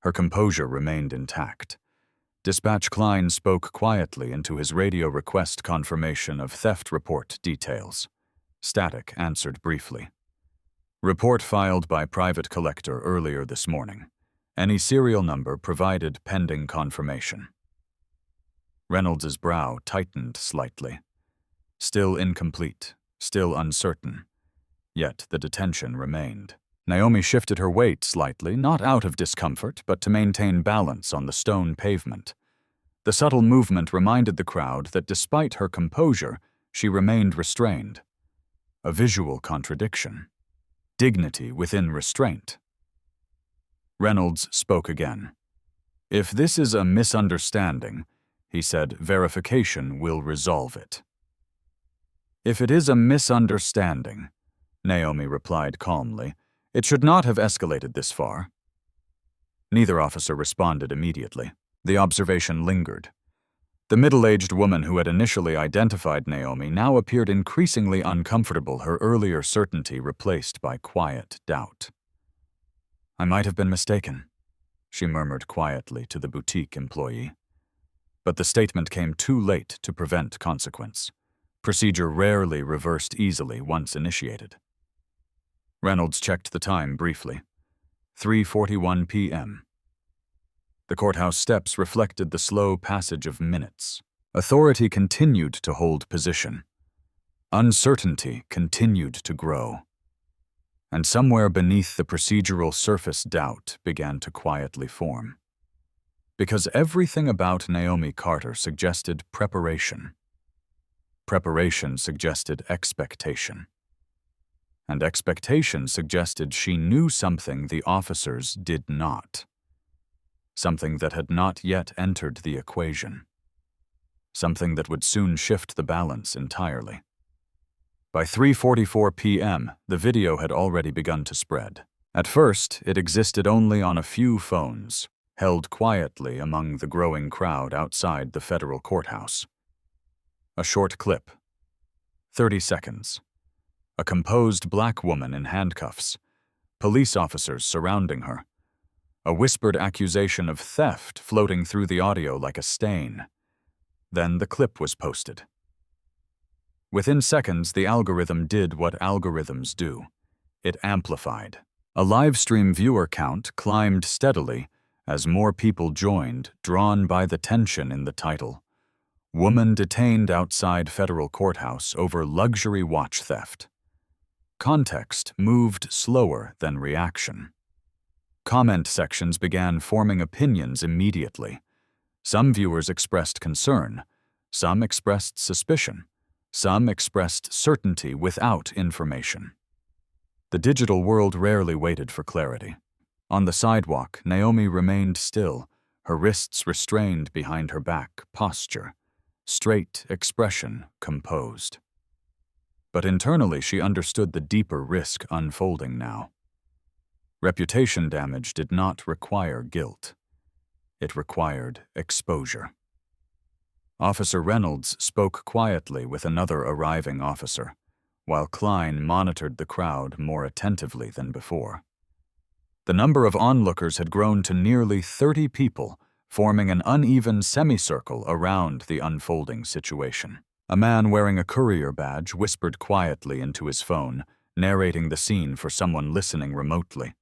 Her composure remained intact. Dispatch Klein spoke quietly into his radio request confirmation of theft report details. Static answered briefly. Report filed by private collector earlier this morning. Any serial number provided pending confirmation. Reynolds's brow tightened slightly. Still incomplete, still uncertain. Yet the detention remained. Naomi shifted her weight slightly, not out of discomfort, but to maintain balance on the stone pavement. The subtle movement reminded the crowd that despite her composure, she remained restrained. A visual contradiction. Dignity within restraint. Reynolds spoke again. "If this is a misunderstanding," he said, "verification will resolve it." "If it is a misunderstanding," Naomi replied calmly, "it should not have escalated this far." Neither officer responded immediately. The observation lingered. The middle-aged woman who had initially identified Naomi now appeared increasingly uncomfortable, her earlier certainty replaced by quiet doubt. "I might have been mistaken," she murmured quietly to the boutique employee. But the statement came too late to prevent consequence. Procedure rarely reversed easily once initiated. Reynolds checked the time briefly. 3:41 p.m. The courthouse steps reflected the slow passage of minutes. Authority continued to hold position. Uncertainty continued to grow. And somewhere beneath the procedural surface, doubt began to quietly form. Because everything about Naomi Carter suggested preparation. Preparation suggested expectation. And expectation suggested she knew something the officers did not. Something that had not yet entered the equation. Something that would soon shift the balance entirely. By 3:44 p.m., the video had already begun to spread. At first, it existed only on a few phones, held quietly among the growing crowd outside the federal courthouse. A short clip. 30 seconds. A composed black woman in handcuffs. Police officers surrounding her. A whispered accusation of theft floating through the audio like a stain. Then the clip was posted. Within seconds, the algorithm did what algorithms do. It amplified. A live-stream viewer count climbed steadily as more people joined, drawn by the tension in the title. Woman detained outside federal courthouse over luxury watch theft. Context moved slower than reaction. Comment sections began forming opinions immediately. Some viewers expressed concern. Some expressed suspicion. Some expressed certainty without information. The digital world rarely waited for clarity. On the sidewalk, Naomi remained still, her wrists restrained behind her back, posture, straight expression composed. But internally she understood the deeper risk unfolding now. Reputation damage did not require guilt. It required exposure. Officer Reynolds spoke quietly with another arriving officer, while Klein monitored the crowd more attentively than before. The number of onlookers had grown to nearly 30 people, forming an uneven semicircle around the unfolding situation. A man wearing a courier badge whispered quietly into his phone, narrating the scene for someone listening remotely.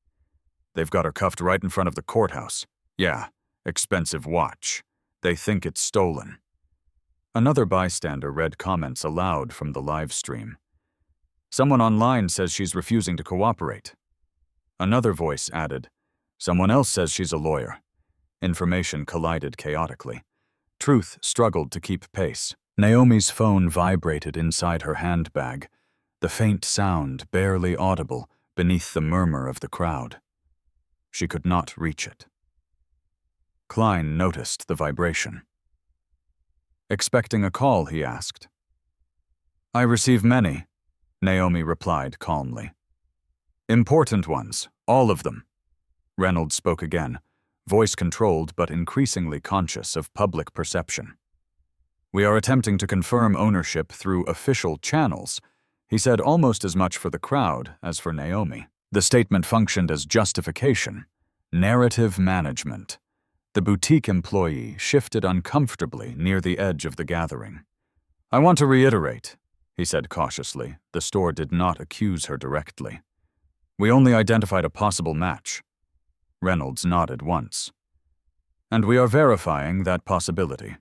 "They've got her cuffed right in front of the courthouse. Yeah, expensive watch. They think it's stolen." Another bystander read comments aloud from the live stream. "Someone online says she's refusing to cooperate." Another voice added, "Someone else says she's a lawyer." Information collided chaotically. Truth struggled to keep pace. Naomi's phone vibrated inside her handbag, the faint sound barely audible beneath the murmur of the crowd. She could not reach it. Klein noticed the vibration. "Expecting a call?" he asked. "I receive many," Naomi replied calmly. "Important ones, all of them." Reynolds spoke again, voice controlled but increasingly conscious of public perception. "We are attempting to confirm ownership through official channels," he said, almost as much for the crowd as for Naomi. The statement functioned as justification, narrative management. The boutique employee shifted uncomfortably near the edge of the gathering. "I want to reiterate," he said cautiously. The store did not accuse her directly. "We only identified a possible match." Reynolds nodded once. "And we are verifying that possibility."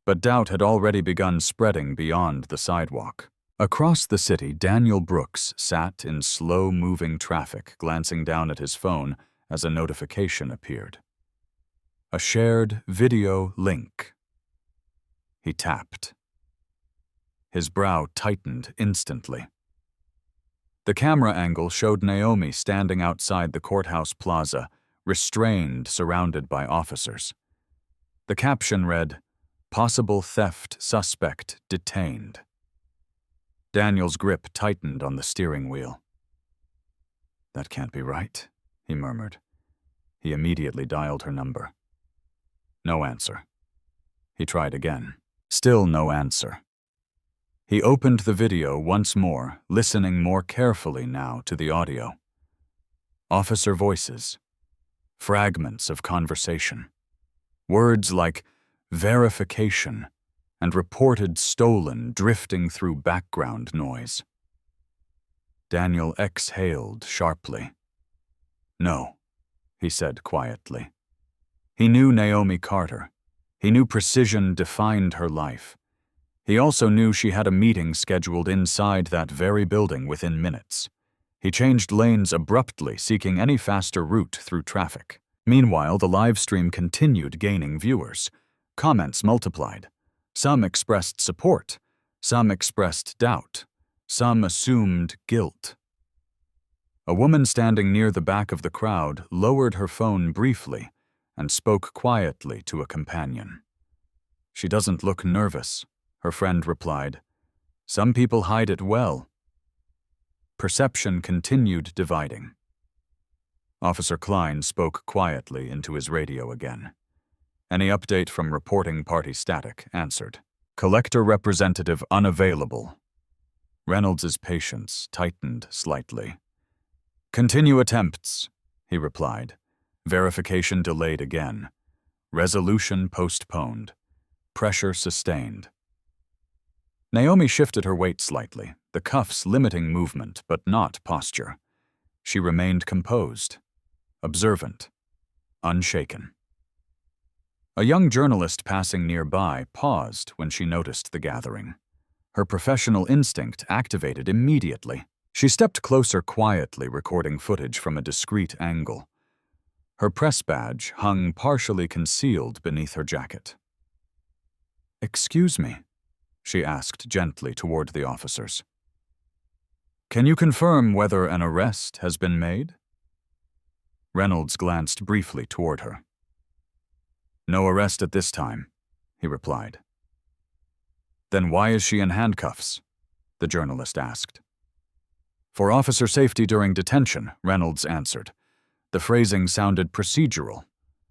But doubt had already begun spreading beyond the sidewalk. Across the city, Daniel Brooks sat in slow-moving traffic, glancing down at his phone as a notification appeared. A shared video link. He tapped. His brow tightened instantly. The camera angle showed Naomi standing outside the courthouse plaza, restrained, surrounded by officers. The caption read, "Possible theft suspect detained." Daniel's grip tightened on the steering wheel. "That can't be right," he murmured. He immediately dialed her number. No answer. He tried again. Still no answer. He opened the video once more, listening more carefully now to the audio. Officer voices. Fragments of conversation. Words like verification and reported stolen drifting through background noise. Daniel exhaled sharply. "No," he said quietly. He knew Naomi Carter. He knew precision defined her life. He also knew she had a meeting scheduled inside that very building within minutes. He changed lanes abruptly, seeking any faster route through traffic. Meanwhile, the live stream continued gaining viewers. Comments multiplied. Some expressed support. Some expressed doubt. Some assumed guilt. A woman standing near the back of the crowd lowered her phone briefly and spoke quietly to a companion. "She doesn't look nervous," her friend replied. "Some people hide it well." Perception continued dividing. Officer Klein spoke quietly into his radio again. Any update from reporting party static answered. "Collector representative unavailable." Reynolds's patience tightened slightly. "Continue attempts," he replied. Verification delayed again. Resolution postponed. Pressure sustained. Naomi shifted her weight slightly, the cuffs limiting movement but not posture. She remained composed, observant, unshaken. A young journalist passing nearby paused when she noticed the gathering. Her professional instinct activated immediately. She stepped closer quietly, recording footage from a discreet angle. Her press badge hung partially concealed beneath her jacket. "Excuse me," she asked gently toward the officers. "Can you confirm whether an arrest has been made?" Reynolds glanced briefly toward her. "No arrest at this time," he replied. "Then why is she in handcuffs?" the journalist asked. "For officer safety during detention," Reynolds answered. The phrasing sounded procedural,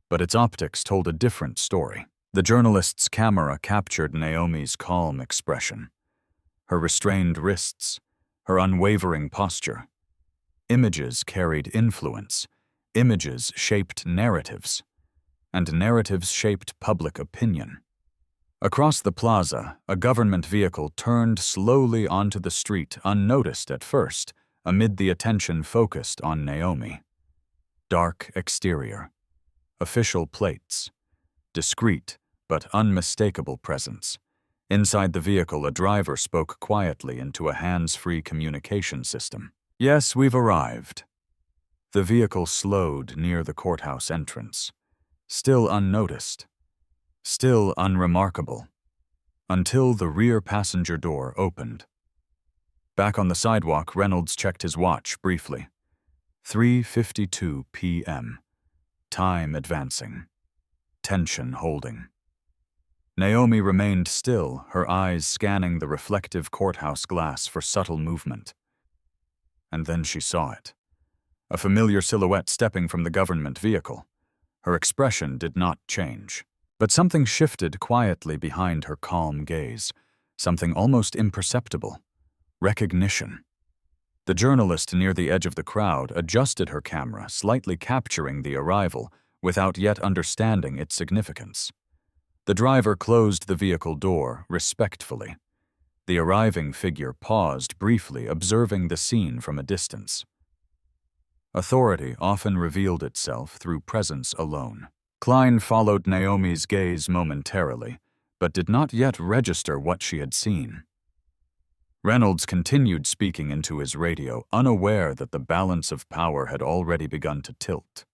but its optics told a different story. The journalist's camera captured Naomi's calm expression. Her restrained wrists, her unwavering posture. Images carried influence. Images shaped narratives. And narratives shaped public opinion. Across the plaza, a government vehicle turned slowly onto the street unnoticed at first, amid the attention focused on Naomi. Dark exterior. Official plates. Discreet but unmistakable presence. Inside the vehicle, a driver spoke quietly into a hands-free communication system. "Yes, we've arrived." The vehicle slowed near the courthouse entrance. Still unnoticed. Still unremarkable. Until the rear passenger door opened. Back on the sidewalk, Reynolds checked his watch briefly. 3:52 p.m. Time advancing. Tension holding. Naomi remained still, her eyes scanning the reflective courthouse glass for subtle movement. And then she saw it. A familiar silhouette stepping from the government vehicle. Her expression did not change. But something shifted quietly behind her calm gaze. Something almost imperceptible. Recognition. The journalist near the edge of the crowd adjusted her camera, slightly capturing the arrival, without yet understanding its significance. The driver closed the vehicle door respectfully. The arriving figure paused briefly, observing the scene from a distance. Authority often revealed itself through presence alone. Klein followed Naomi's gaze momentarily, but did not yet register what she had seen. Reynolds continued speaking into his radio, unaware that the balance of power had already begun to tilt.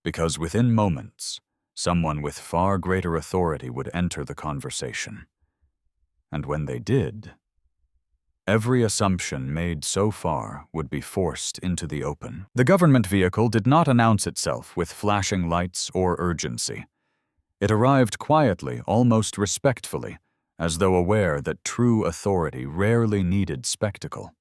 Because within moments, someone with far greater authority would enter the conversation. And when they did, every assumption made so far would be forced into the open. The government vehicle did not announce itself with flashing lights or urgency. It arrived quietly, almost respectfully, as though aware that true authority rarely needed spectacle.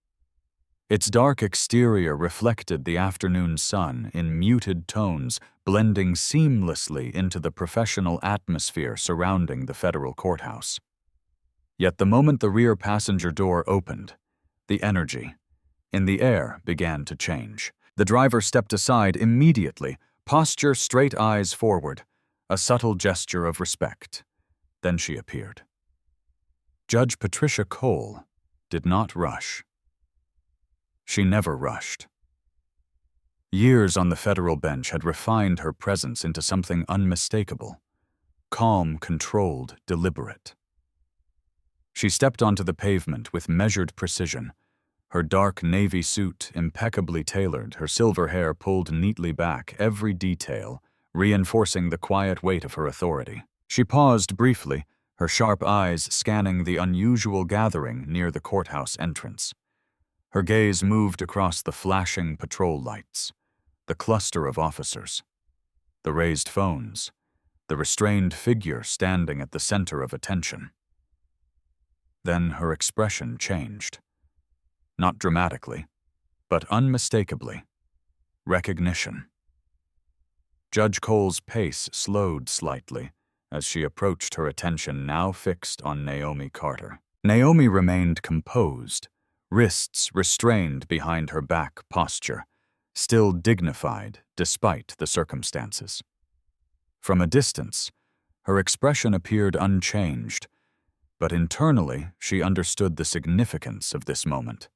Its dark exterior reflected the afternoon sun in muted tones, blending seamlessly into the professional atmosphere surrounding the federal courthouse. Yet the moment the rear passenger door opened, the energy in the air began to change. The driver stepped aside immediately, posture straight, eyes forward, a subtle gesture of respect. Then she appeared. Judge Patricia Cole did not rush. She never rushed. Years on the federal bench had refined her presence into something unmistakable, calm, controlled, deliberate. She stepped onto the pavement with measured precision, her dark navy suit impeccably tailored, her silver hair pulled neatly back, every detail reinforcing the quiet weight of her authority. She paused briefly, her sharp eyes scanning the unusual gathering near the courthouse entrance. Her gaze moved across the flashing patrol lights, the cluster of officers, the raised phones, the restrained figure standing at the center of attention. Then her expression changed. Not dramatically, but unmistakably. Recognition. Judge Cole's pace slowed slightly as she approached, her attention now fixed on Naomi Carter. Naomi remained composed, wrists restrained behind her back posture, still dignified despite the circumstances. From a distance, her expression appeared unchanged, but internally she understood the significance of this moment.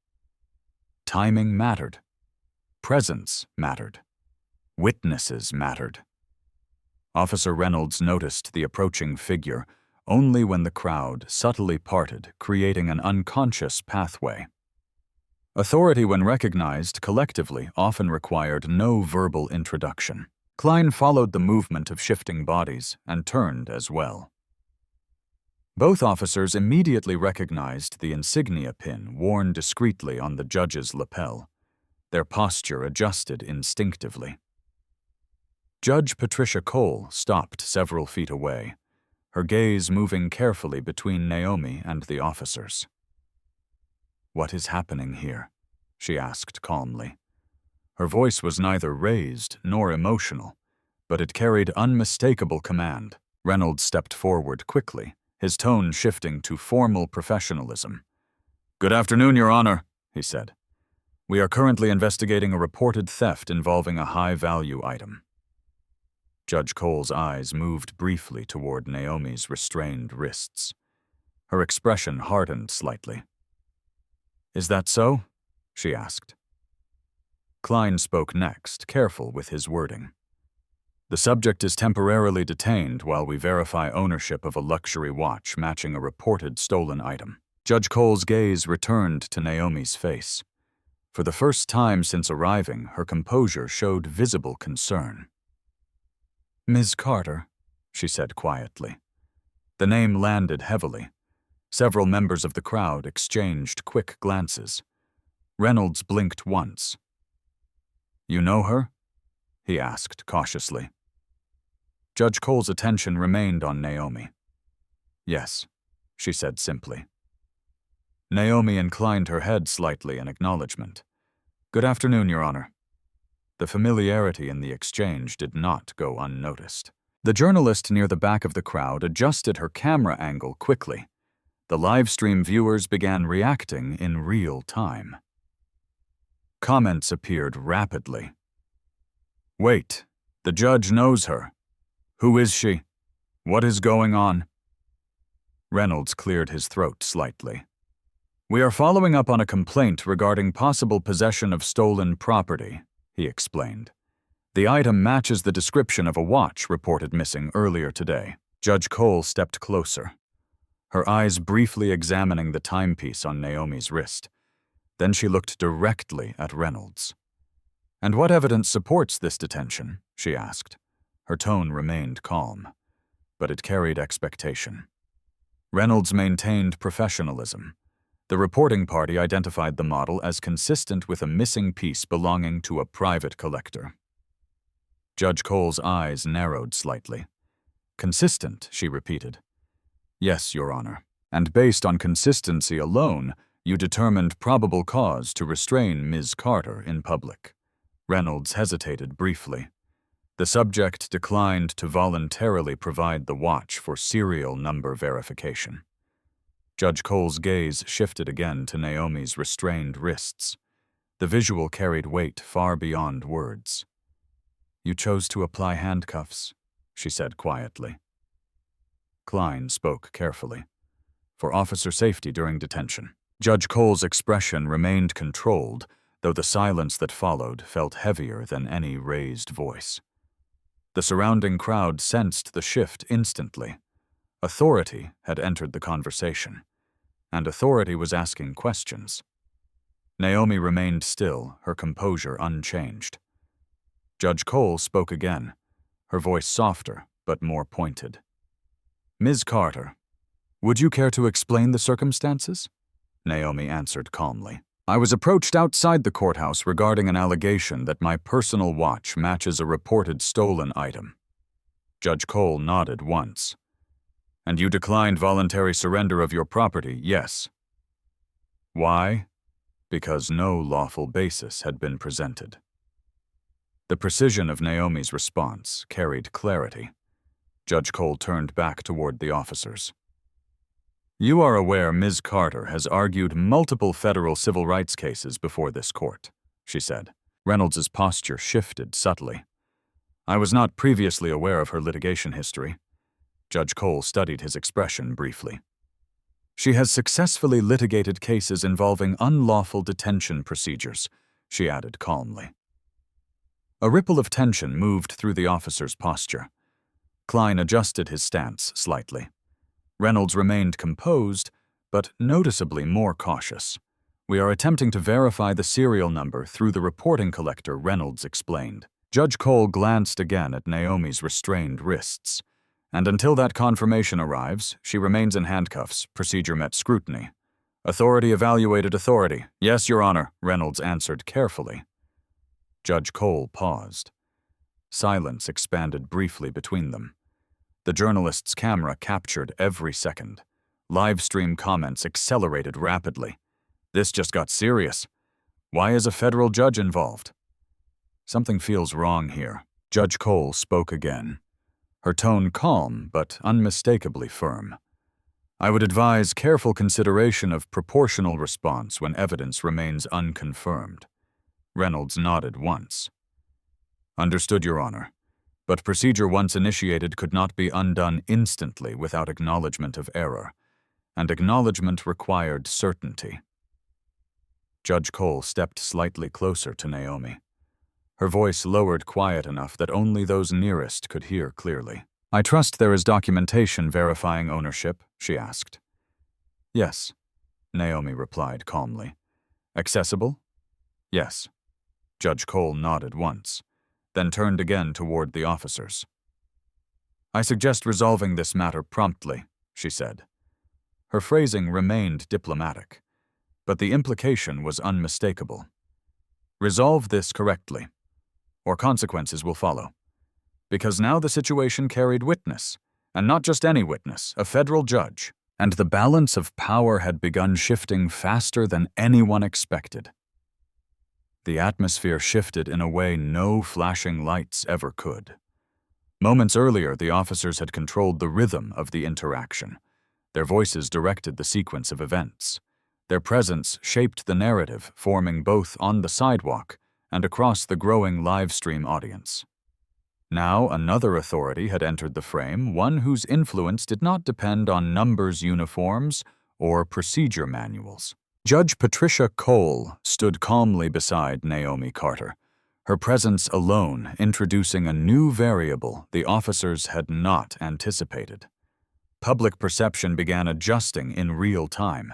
Timing mattered. Presence mattered. Witnesses mattered. Officer Reynolds noticed the approaching figure only when the crowd subtly parted, creating an unconscious pathway. Authority, when recognized collectively, often required no verbal introduction. Klein followed the movement of shifting bodies and turned as well. Both officers immediately recognized the insignia pin worn discreetly on the judge's lapel. Their posture adjusted instinctively. Judge Patricia Cole stopped several feet away, her gaze moving carefully between Naomi and the officers. "What is happening here?" she asked calmly. Her voice was neither raised nor emotional, but it carried unmistakable command. Reynolds stepped forward quickly, his tone shifting to formal professionalism. "Good afternoon, Your Honor," he said. "We are currently investigating a reported theft involving a high-value item." Judge Cole's eyes moved briefly toward Naomi's restrained wrists. Her expression hardened slightly. "Is that so?" she asked. Klein spoke next, careful with his wording. "The subject is temporarily detained while we verify ownership of a luxury watch matching a reported stolen item." Judge Cole's gaze returned to Naomi's face. For the first time since arriving, her composure showed visible concern. "Ms. Carter," she said quietly. The name landed heavily. Several members of the crowd exchanged quick glances. Reynolds blinked once. "You know her?" he asked cautiously. Judge Cole's attention remained on Naomi. "Yes," she said simply. Naomi inclined her head slightly in acknowledgement. "Good afternoon, Your Honor." The familiarity in the exchange did not go unnoticed. The journalist near the back of the crowd adjusted her camera angle quickly. The livestream viewers began reacting in real time. Comments appeared rapidly. "Wait," The judge knows her. Who is she? What is going on? Reynolds cleared his throat slightly. We are following up on a complaint regarding possible possession of stolen property, he explained. The item matches the description of a watch reported missing earlier today. Judge Cole stepped closer, her eyes briefly examining the timepiece on Naomi's wrist. Then she looked directly at Reynolds. And what evidence supports this detention? She asked. Her tone remained calm, but it carried expectation. Reynolds maintained professionalism. The reporting party identified the model as consistent with a missing piece belonging to a private collector. Judge Cole's eyes narrowed slightly. Consistent, she repeated. Yes, Your Honor. And based on consistency alone, you determined probable cause to restrain Ms. Carter in public. Reynolds hesitated briefly. The subject declined to voluntarily provide the watch for serial number verification. Judge Cole's gaze shifted again to Naomi's restrained wrists. The visual carried weight far beyond words. You chose to apply handcuffs, she said quietly. Klein spoke carefully. For officer safety during detention. Judge Cole's expression remained controlled, though the silence that followed felt heavier than any raised voice. The surrounding crowd sensed the shift instantly. Authority had entered the conversation, and authority was asking questions. Naomi remained still, her composure unchanged. Judge Cole spoke again, her voice softer but more pointed. Ms. Carter, would you care to explain the circumstances? Naomi answered calmly. I was approached outside the courthouse regarding an allegation that my personal watch matches a reported stolen item. Judge Cole nodded once. And you declined voluntary surrender of your property, yes. Why? Because no lawful basis had been presented. The precision of Naomi's response carried clarity. Judge Cole turned back toward the officers. You are aware Ms. Carter has argued multiple federal civil rights cases before this court, she said. Reynolds's posture shifted subtly. I was not previously aware of her litigation history. Judge Cole studied his expression briefly. She has successfully litigated cases involving unlawful detention procedures, she added calmly. A ripple of tension moved through the officer's posture. Klein adjusted his stance slightly. Reynolds remained composed, but noticeably more cautious. We are attempting to verify the serial number through the reporting collector, Reynolds explained. Judge Cole glanced again at Naomi's restrained wrists. And until that confirmation arrives, she remains in handcuffs. Procedure met scrutiny. Authority evaluated authority. Yes, Your Honor, Reynolds answered carefully. Judge Cole paused. Silence expanded briefly between them. The journalist's camera captured every second. Live stream comments accelerated rapidly. This just got serious. Why is a federal judge involved? Something feels wrong here. Judge Cole spoke again, her tone calm but unmistakably firm. I would advise careful consideration of proportional response when evidence remains unconfirmed. Reynolds nodded once. Understood, Your Honor. But procedure once initiated could not be undone instantly without acknowledgement of error, and acknowledgement required certainty. Judge Cole stepped slightly closer to Naomi. Her voice lowered quiet enough that only those nearest could hear clearly. I trust there is documentation verifying ownership, she asked. Yes, Naomi replied calmly. Accessible? Yes. Judge Cole nodded once, then turned again toward the officers. I suggest resolving this matter promptly, she said. Her phrasing remained diplomatic, but the implication was unmistakable. Resolve this correctly, or consequences will follow. Because now the situation carried witness, and not just any witness, a federal judge, and the balance of power had begun shifting faster than anyone expected. The atmosphere shifted in a way no flashing lights ever could. Moments earlier, the officers had controlled the rhythm of the interaction. Their voices directed the sequence of events. Their presence shaped the narrative, forming both on the sidewalk and across the growing live stream audience. Now another authority had entered the frame, one whose influence did not depend on numbers uniforms or procedure manuals. Judge Patricia Cole stood calmly beside Naomi Carter, her presence alone introducing a new variable the officers had not anticipated. Public perception began adjusting in real time.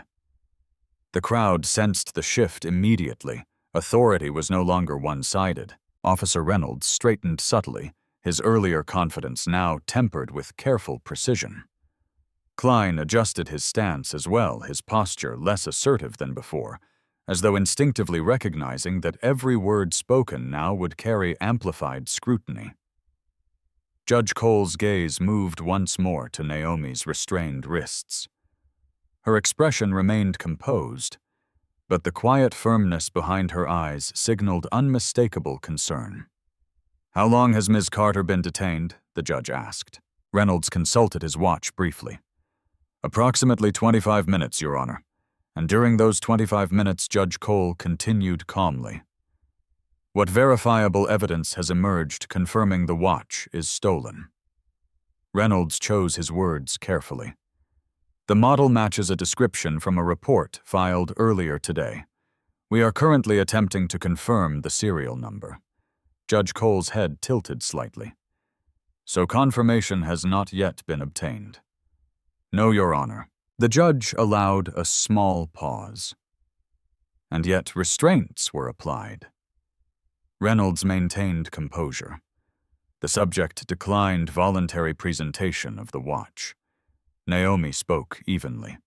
The crowd sensed the shift immediately. Authority was no longer one-sided. Officer Reynolds straightened subtly, his earlier confidence now tempered with careful precision. Klein adjusted his stance as well, his posture less assertive than before, as though instinctively recognizing that every word spoken now would carry amplified scrutiny. Judge Cole's gaze moved once more to Naomi's restrained wrists. Her expression remained composed, but the quiet firmness behind her eyes signaled unmistakable concern. "How long has Ms. Carter been detained?" the judge asked. Reynolds consulted his watch briefly. "Approximately 25 minutes, Your Honor." And during those 25 minutes, Judge Cole continued calmly. "What verifiable evidence has emerged confirming the watch is stolen?" Reynolds chose his words carefully. "The model matches a description from a report filed earlier today. We are currently attempting to confirm the serial number." Judge Cole's head tilted slightly. "So confirmation has not yet been obtained?" "No, Your Honor." The judge allowed a small pause. And yet restraints were applied. Reynolds maintained composure. The subject declined voluntary presentation of the watch. Naomi spoke evenly.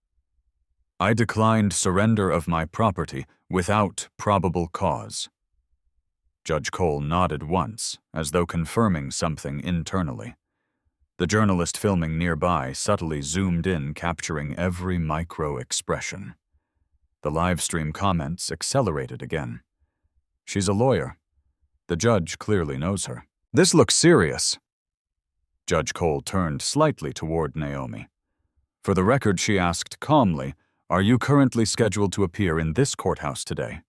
"I declined surrender of my property without probable cause." Judge Cole nodded once, as though confirming something internally. The journalist filming nearby subtly zoomed in, capturing every micro-expression. The live-stream comments accelerated again. "She's a lawyer. The judge clearly knows her. This looks serious." Judge Cole turned slightly toward Naomi. For the record, she asked calmly, "Are you currently scheduled to appear in this courthouse today?"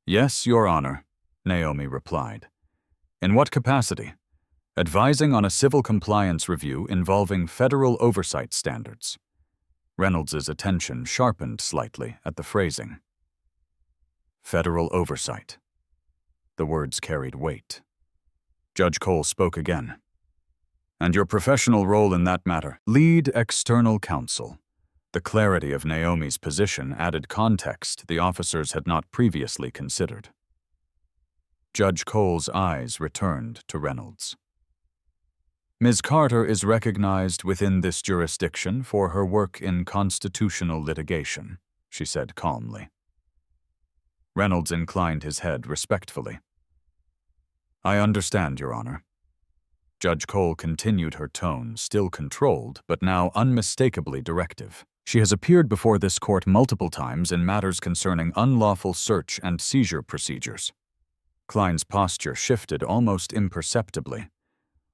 "Yes, Your Honor," Naomi replied. "In what capacity?" "Advising on a civil compliance review involving federal oversight standards." Reynolds's attention sharpened slightly at the phrasing. Federal oversight. The words carried weight. Judge Cole spoke again. "And your professional role in that matter?" "Lead external counsel." The clarity of Naomi's position added context the officers had not previously considered. Judge Cole's eyes returned to Reynolds. "Ms. Carter is recognized within this jurisdiction for her work in constitutional litigation," she said calmly. Reynolds inclined his head respectfully. "I understand, Your Honor." Judge Cole continued her tone, still controlled, but now unmistakably directive. "She has appeared before this court multiple times in matters concerning unlawful search and seizure procedures." Klein's posture shifted almost imperceptibly.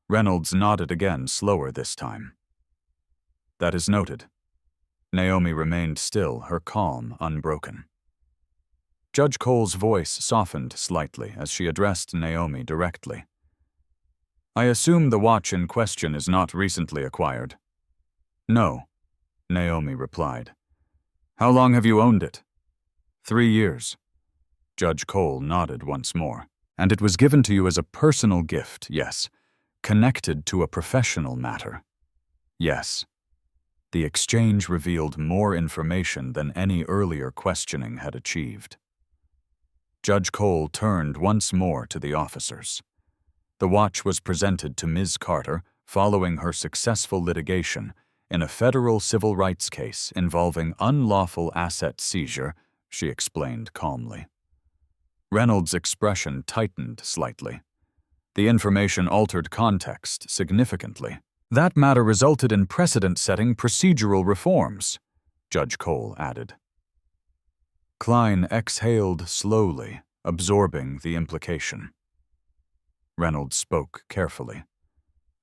Reynolds nodded again, slower this time. "That is noted." Naomi remained still, her calm unbroken. Judge Cole's voice softened slightly as she addressed Naomi directly. "I assume the watch in question is not recently acquired?" "No," Naomi replied. "How long have you owned it?" 3 years. Judge Cole nodded once more. "And it was given to you as a personal gift, yes. Connected to a professional matter?" "Yes." The exchange revealed more information than any earlier questioning had achieved. Judge Cole turned once more to the officers. The watch was presented to Ms. Carter following her successful litigation in a federal civil rights case involving unlawful asset seizure, she explained calmly. Reynolds' expression tightened slightly. The information altered context significantly. "That matter resulted in precedent-setting procedural reforms," Judge Cole added. Klein exhaled slowly, absorbing the implication. Reynolds spoke carefully.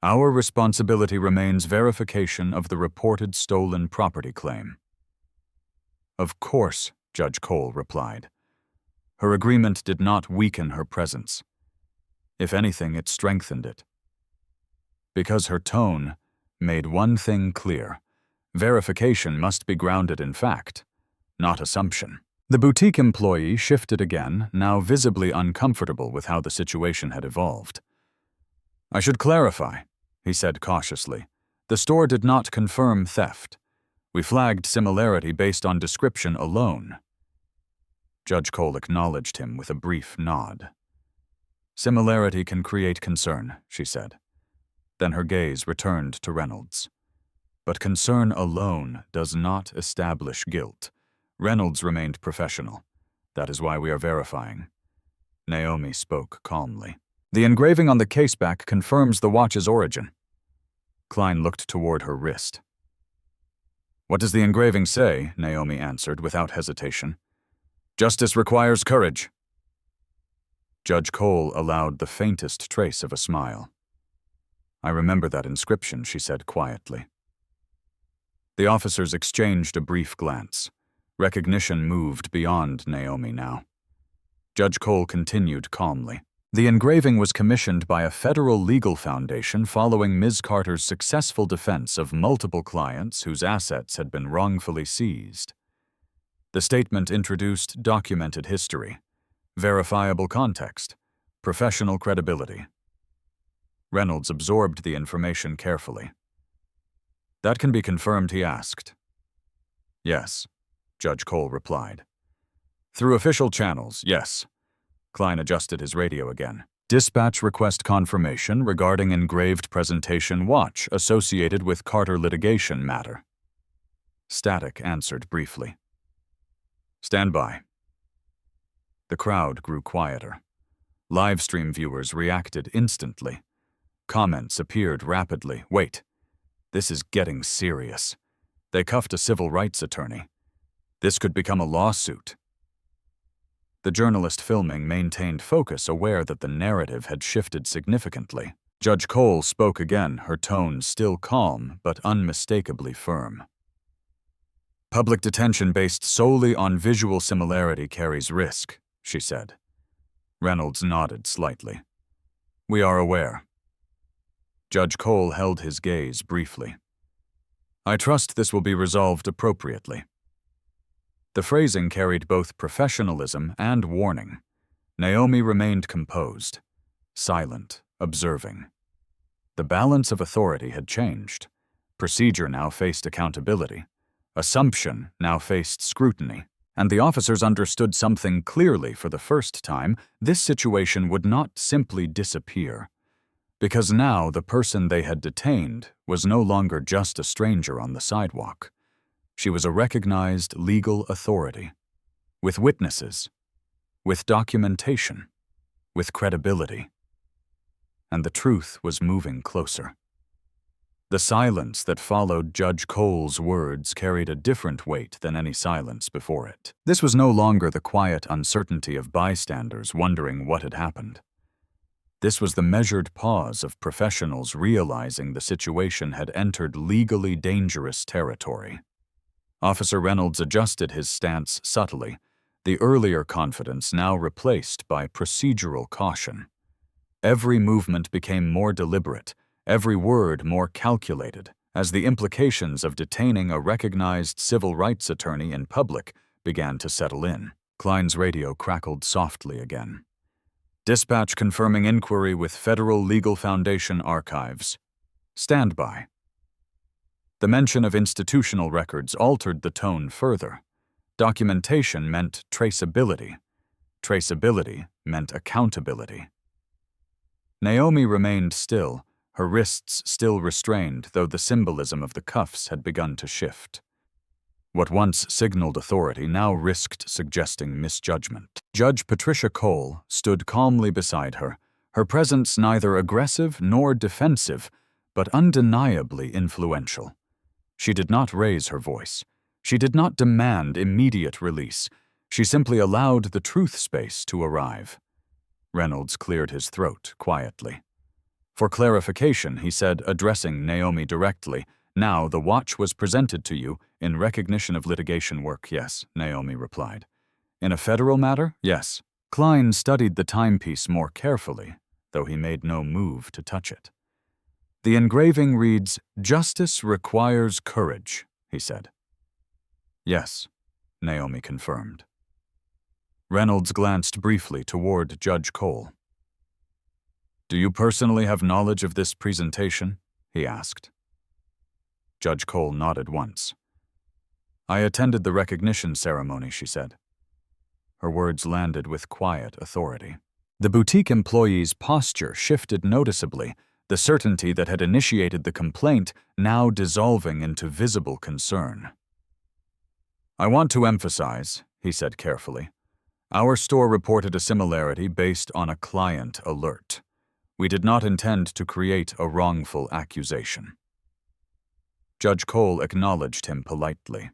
"Our responsibility remains verification of the reported stolen property claim." "Of course," Judge Cole replied. Her agreement did not weaken her presence. If anything, it strengthened it. Because her tone made one thing clear: verification must be grounded in fact, not assumption. The boutique employee shifted again, now visibly uncomfortable with how the situation had evolved. "I should clarify," he said cautiously. "The store did not confirm theft. We flagged similarity based on description alone." Judge Cole acknowledged him with a brief nod. "Similarity can create concern," she said. Then her gaze returned to Reynolds. "But concern alone does not establish guilt." Reynolds remained professional. "That is why we are verifying." Naomi spoke calmly. "The engraving on the caseback confirms the watch's origin." Klein looked toward her wrist. "What does the engraving say?" Naomi answered without hesitation. "Justice requires courage." Judge Cole allowed the faintest trace of a smile. "I remember that inscription," she said quietly. The officers exchanged a brief glance. Recognition moved beyond Naomi now. Judge Cole continued calmly. "The engraving was commissioned by a federal legal foundation following Ms. Carter's successful defense of multiple clients whose assets had been wrongfully seized. The statement introduced documented history, verifiable context, professional credibility." Reynolds absorbed the information carefully. "That can be confirmed?" he asked. "Yes," Judge Cole replied. "Through official channels, yes." Klein adjusted his radio again. "Dispatch request confirmation regarding engraved presentation watch associated with Carter litigation matter." Static answered briefly. "Stand by." The crowd grew quieter. Livestream viewers reacted instantly. Comments appeared rapidly. "Wait. This is getting serious. They cuffed a civil rights attorney. This could become a lawsuit." The journalist filming maintained focus, aware that the narrative had shifted significantly. Judge Cole spoke again, her tone still calm but unmistakably firm. "Public detention based solely on visual similarity carries risk," she said. Reynolds nodded slightly. "We are aware." Judge Cole held his gaze briefly. "I trust this will be resolved appropriately." The phrasing carried both professionalism and warning. Naomi remained composed, silent, observing. The balance of authority had changed. Procedure now faced accountability. Assumption now faced scrutiny. And the officers understood something clearly for the first time: this situation would not simply disappear. Because now the person they had detained was no longer just a stranger on the sidewalk. She was a recognized legal authority, with witnesses, with documentation, with credibility. And the truth was moving closer. The silence that followed Judge Cole's words carried a different weight than any silence before it. This was no longer the quiet uncertainty of bystanders wondering what had happened. This was the measured pause of professionals realizing the situation had entered legally dangerous territory. Officer Reynolds adjusted his stance subtly, the earlier confidence now replaced by procedural caution. Every movement became more deliberate, every word more calculated, as the implications of detaining a recognized civil rights attorney in public began to settle in. Klein's radio crackled softly again. "Dispatch confirming inquiry with Federal Legal Foundation archives. Stand by." The mention of institutional records altered the tone further. Documentation meant traceability. Traceability meant accountability. Naomi remained still, her wrists still restrained, though the symbolism of the cuffs had begun to shift. What once signaled authority now risked suggesting misjudgment. Judge Patricia Cole stood calmly beside her, her presence neither aggressive nor defensive, but undeniably influential. She did not raise her voice. She did not demand immediate release. She simply allowed the truth space to arrive. Reynolds cleared his throat quietly. "For clarification," he said, addressing Naomi directly, "now the watch was presented to you in recognition of litigation work." "Yes," Naomi replied. "In a federal matter?" "Yes." Klein studied the timepiece more carefully. though he made no move to touch it. The engraving reads, "Justice requires courage," he said. "Yes," Naomi confirmed. Reynolds glanced briefly toward Judge Cole. "Do you personally have knowledge of this presentation?" he asked. Judge Cole nodded once. "I attended the recognition ceremony," she said. Her words landed with quiet authority. The boutique employee's posture shifted noticeably, the certainty that had initiated the complaint now dissolving into visible concern. "I want to emphasize," he said carefully, "our store reported a similarity based on a client alert. We did not intend to create a wrongful accusation." Judge Cole acknowledged him politely.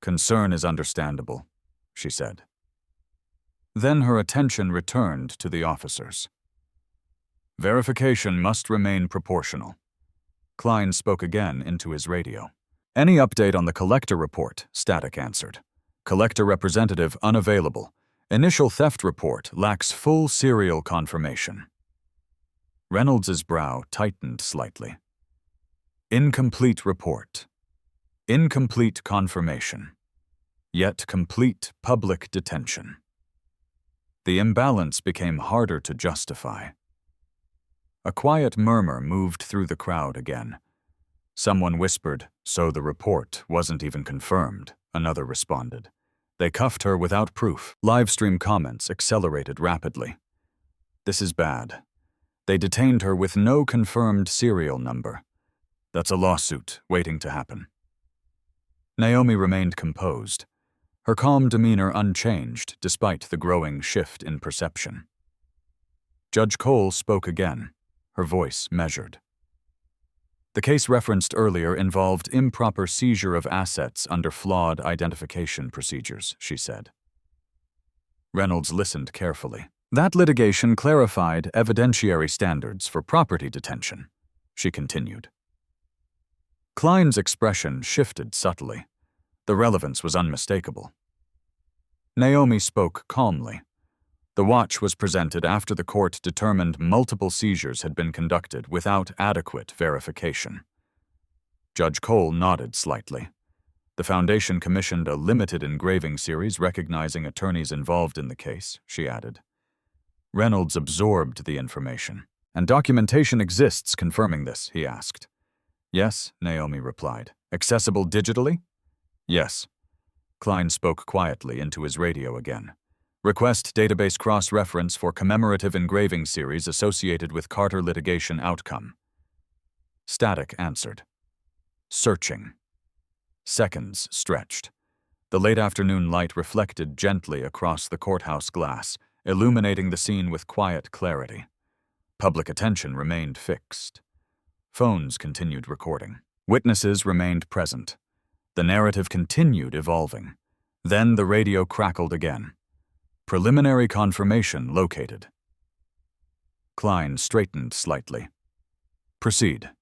"Concern is understandable," she said. Then her attention returned to the officers. "Verification must remain proportional." Klein spoke again into his radio. "Any update on the collector report?" Static answered. "Collector representative unavailable. Initial theft report lacks full serial confirmation." Reynolds's brow tightened slightly. "Incomplete report. Incomplete confirmation. Yet complete public detention." The imbalance became harder to justify. A quiet murmur moved through the crowd again. Someone whispered, "So the report wasn't even confirmed," another responded. "They cuffed her without proof." Livestream comments accelerated rapidly. "This is bad. They detained her with no confirmed serial number. That's a lawsuit waiting to happen." Naomi remained composed, her calm demeanor unchanged despite the growing shift in perception. Judge Cole spoke again, her voice measured. "The case referenced earlier involved improper seizure of assets under flawed identification procedures," she said. Reynolds listened carefully. "That litigation clarified evidentiary standards for property detention," she continued. Klein's expression shifted subtly. The relevance was unmistakable. Naomi spoke calmly. The watch was presented after the court determined multiple seizures had been conducted without adequate verification. Judge Cole nodded slightly. "The Foundation commissioned a limited engraving series recognizing attorneys involved in the case," she added. Reynolds absorbed the information. "And documentation exists confirming this?" he asked. "Yes," Naomi replied. "Accessible digitally?" "Yes." Klein spoke quietly into his radio again. "Request database cross-reference for commemorative engraving series associated with Carter litigation outcome." Static answered. "Searching." Seconds stretched. The late afternoon light reflected gently across the courthouse glass, illuminating the scene with quiet clarity. Public attention remained fixed. Phones continued recording. Witnesses remained present. The narrative continued evolving. Then the radio crackled again. "Preliminary confirmation located." Klein straightened slightly. "Proceed.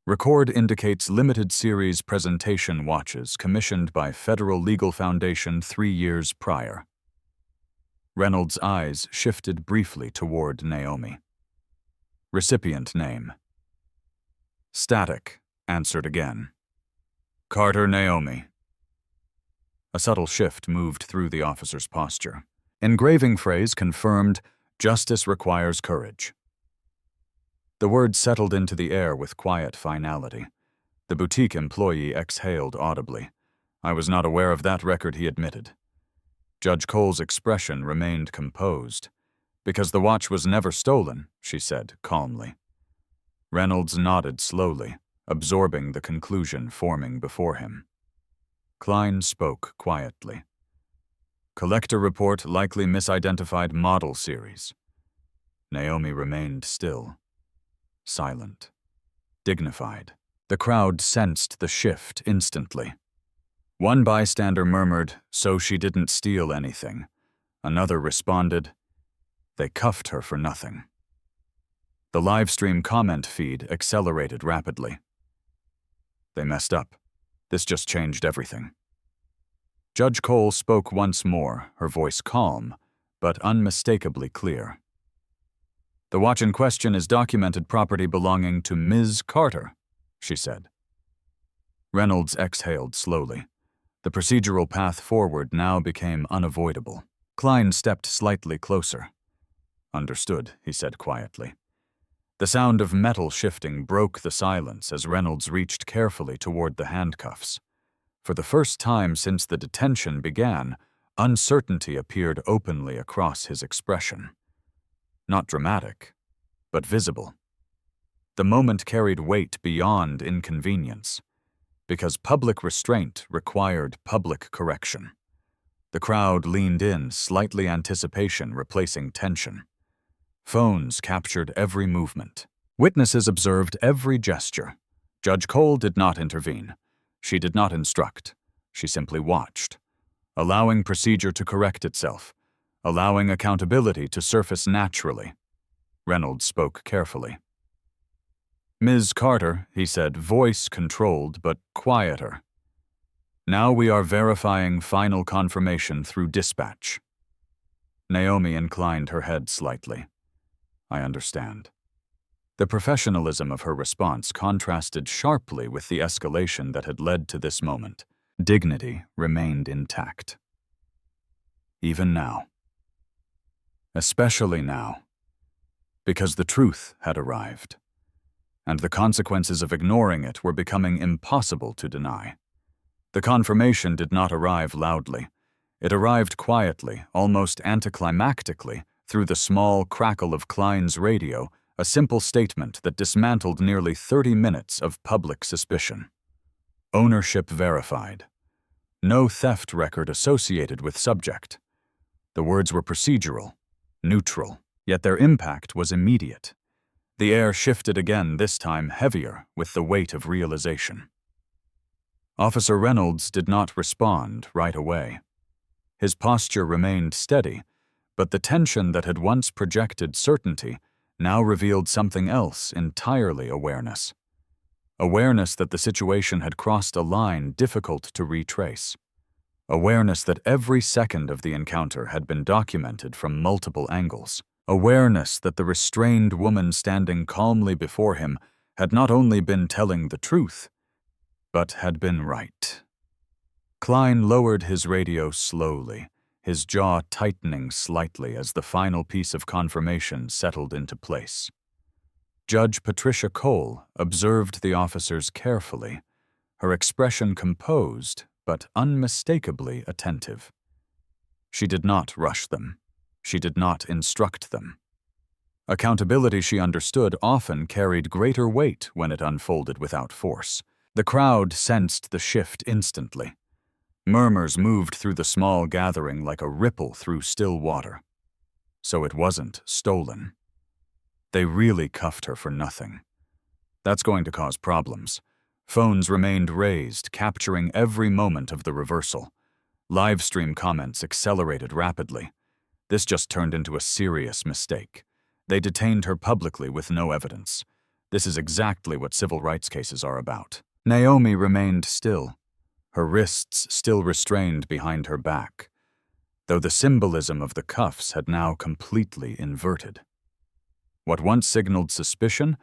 Record indicates limited series presentation watches commissioned by Federal Legal Foundation 3 years prior." Reynolds' eyes shifted briefly toward Naomi. "Recipient name." Static answered again. "Carter Naomi." A subtle shift moved through the officer's posture. Engraving phrase confirmed, "Justice requires courage." The words settled into the air with quiet finality. The boutique employee exhaled audibly. "I was not aware of that record," he admitted. Judge Cole's expression remained composed. "Because the watch was never stolen," she said calmly. Reynolds nodded slowly, absorbing the conclusion forming before him. Klein spoke quietly. "Collector report likely misidentified model series." Naomi remained still, silent, dignified. The crowd sensed the shift instantly. One bystander murmured, "So she didn't steal anything." Another responded, "They cuffed her for nothing." The livestream comment feed accelerated rapidly. "They messed up. This just changed everything." Judge Cole spoke once more, her voice calm, but unmistakably clear. "The watch in question is documented property belonging to Ms. Carter," she said. Reynolds exhaled slowly. The procedural path forward now became unavoidable. Klein stepped slightly closer. "Understood," he said quietly. The sound of metal shifting broke the silence as Reynolds reached carefully toward the handcuffs. For the first time since the detention began, uncertainty appeared openly across his expression. Not dramatic, but visible. The moment carried weight beyond inconvenience, because public restraint required public correction. The crowd leaned in, slightly anticipation replacing tension. Phones captured every movement. Witnesses observed every gesture. Judge Cole did not intervene. She did not instruct. She simply watched, allowing procedure to correct itself, allowing accountability to surface naturally. Reynolds spoke carefully. "Ms. Carter," he said, voice controlled but quieter. "Now we are verifying final confirmation through dispatch." Naomi inclined her head slightly. "I understand." The professionalism of her response contrasted sharply with the escalation that had led to this moment. Dignity remained intact. Even now. Especially now. Because the truth had arrived, and the consequences of ignoring it were becoming impossible to deny. The confirmation did not arrive loudly. It arrived quietly, almost anticlimactically, through the small crackle of Klein's radio, a simple statement that dismantled nearly 30 minutes of public suspicion. Ownership verified. No theft record associated with subject. The words were procedural, neutral, yet their impact was immediate. The air shifted again, this time heavier with the weight of realization. Officer Reynolds did not respond right away. His posture remained steady, but the tension that had once projected certainty now revealed something else entirely: awareness. Awareness that the situation had crossed a line difficult to retrace. Awareness that every second of the encounter had been documented from multiple angles. Awareness that the restrained woman standing calmly before him had not only been telling the truth, but had been right. Klein lowered his radio slowly, his jaw tightening slightly as the final piece of confirmation settled into place. Judge Patricia Cole observed the officers carefully, her expression composed but unmistakably attentive. She did not rush them. She did not instruct them. Accountability, she understood, often carried greater weight when it unfolded without force. The crowd sensed the shift instantly. Murmurs moved through the small gathering like a ripple through still water. So it wasn't stolen. They really cuffed her for nothing. That's going to cause problems. Phones remained raised, capturing every moment of the reversal. Livestream comments accelerated rapidly. This just turned into a serious mistake. They detained her publicly with no evidence. This is exactly what civil rights cases are about. Naomi remained still, her wrists still restrained behind her back, though the symbolism of the cuffs had now completely inverted. What once signaled suspicion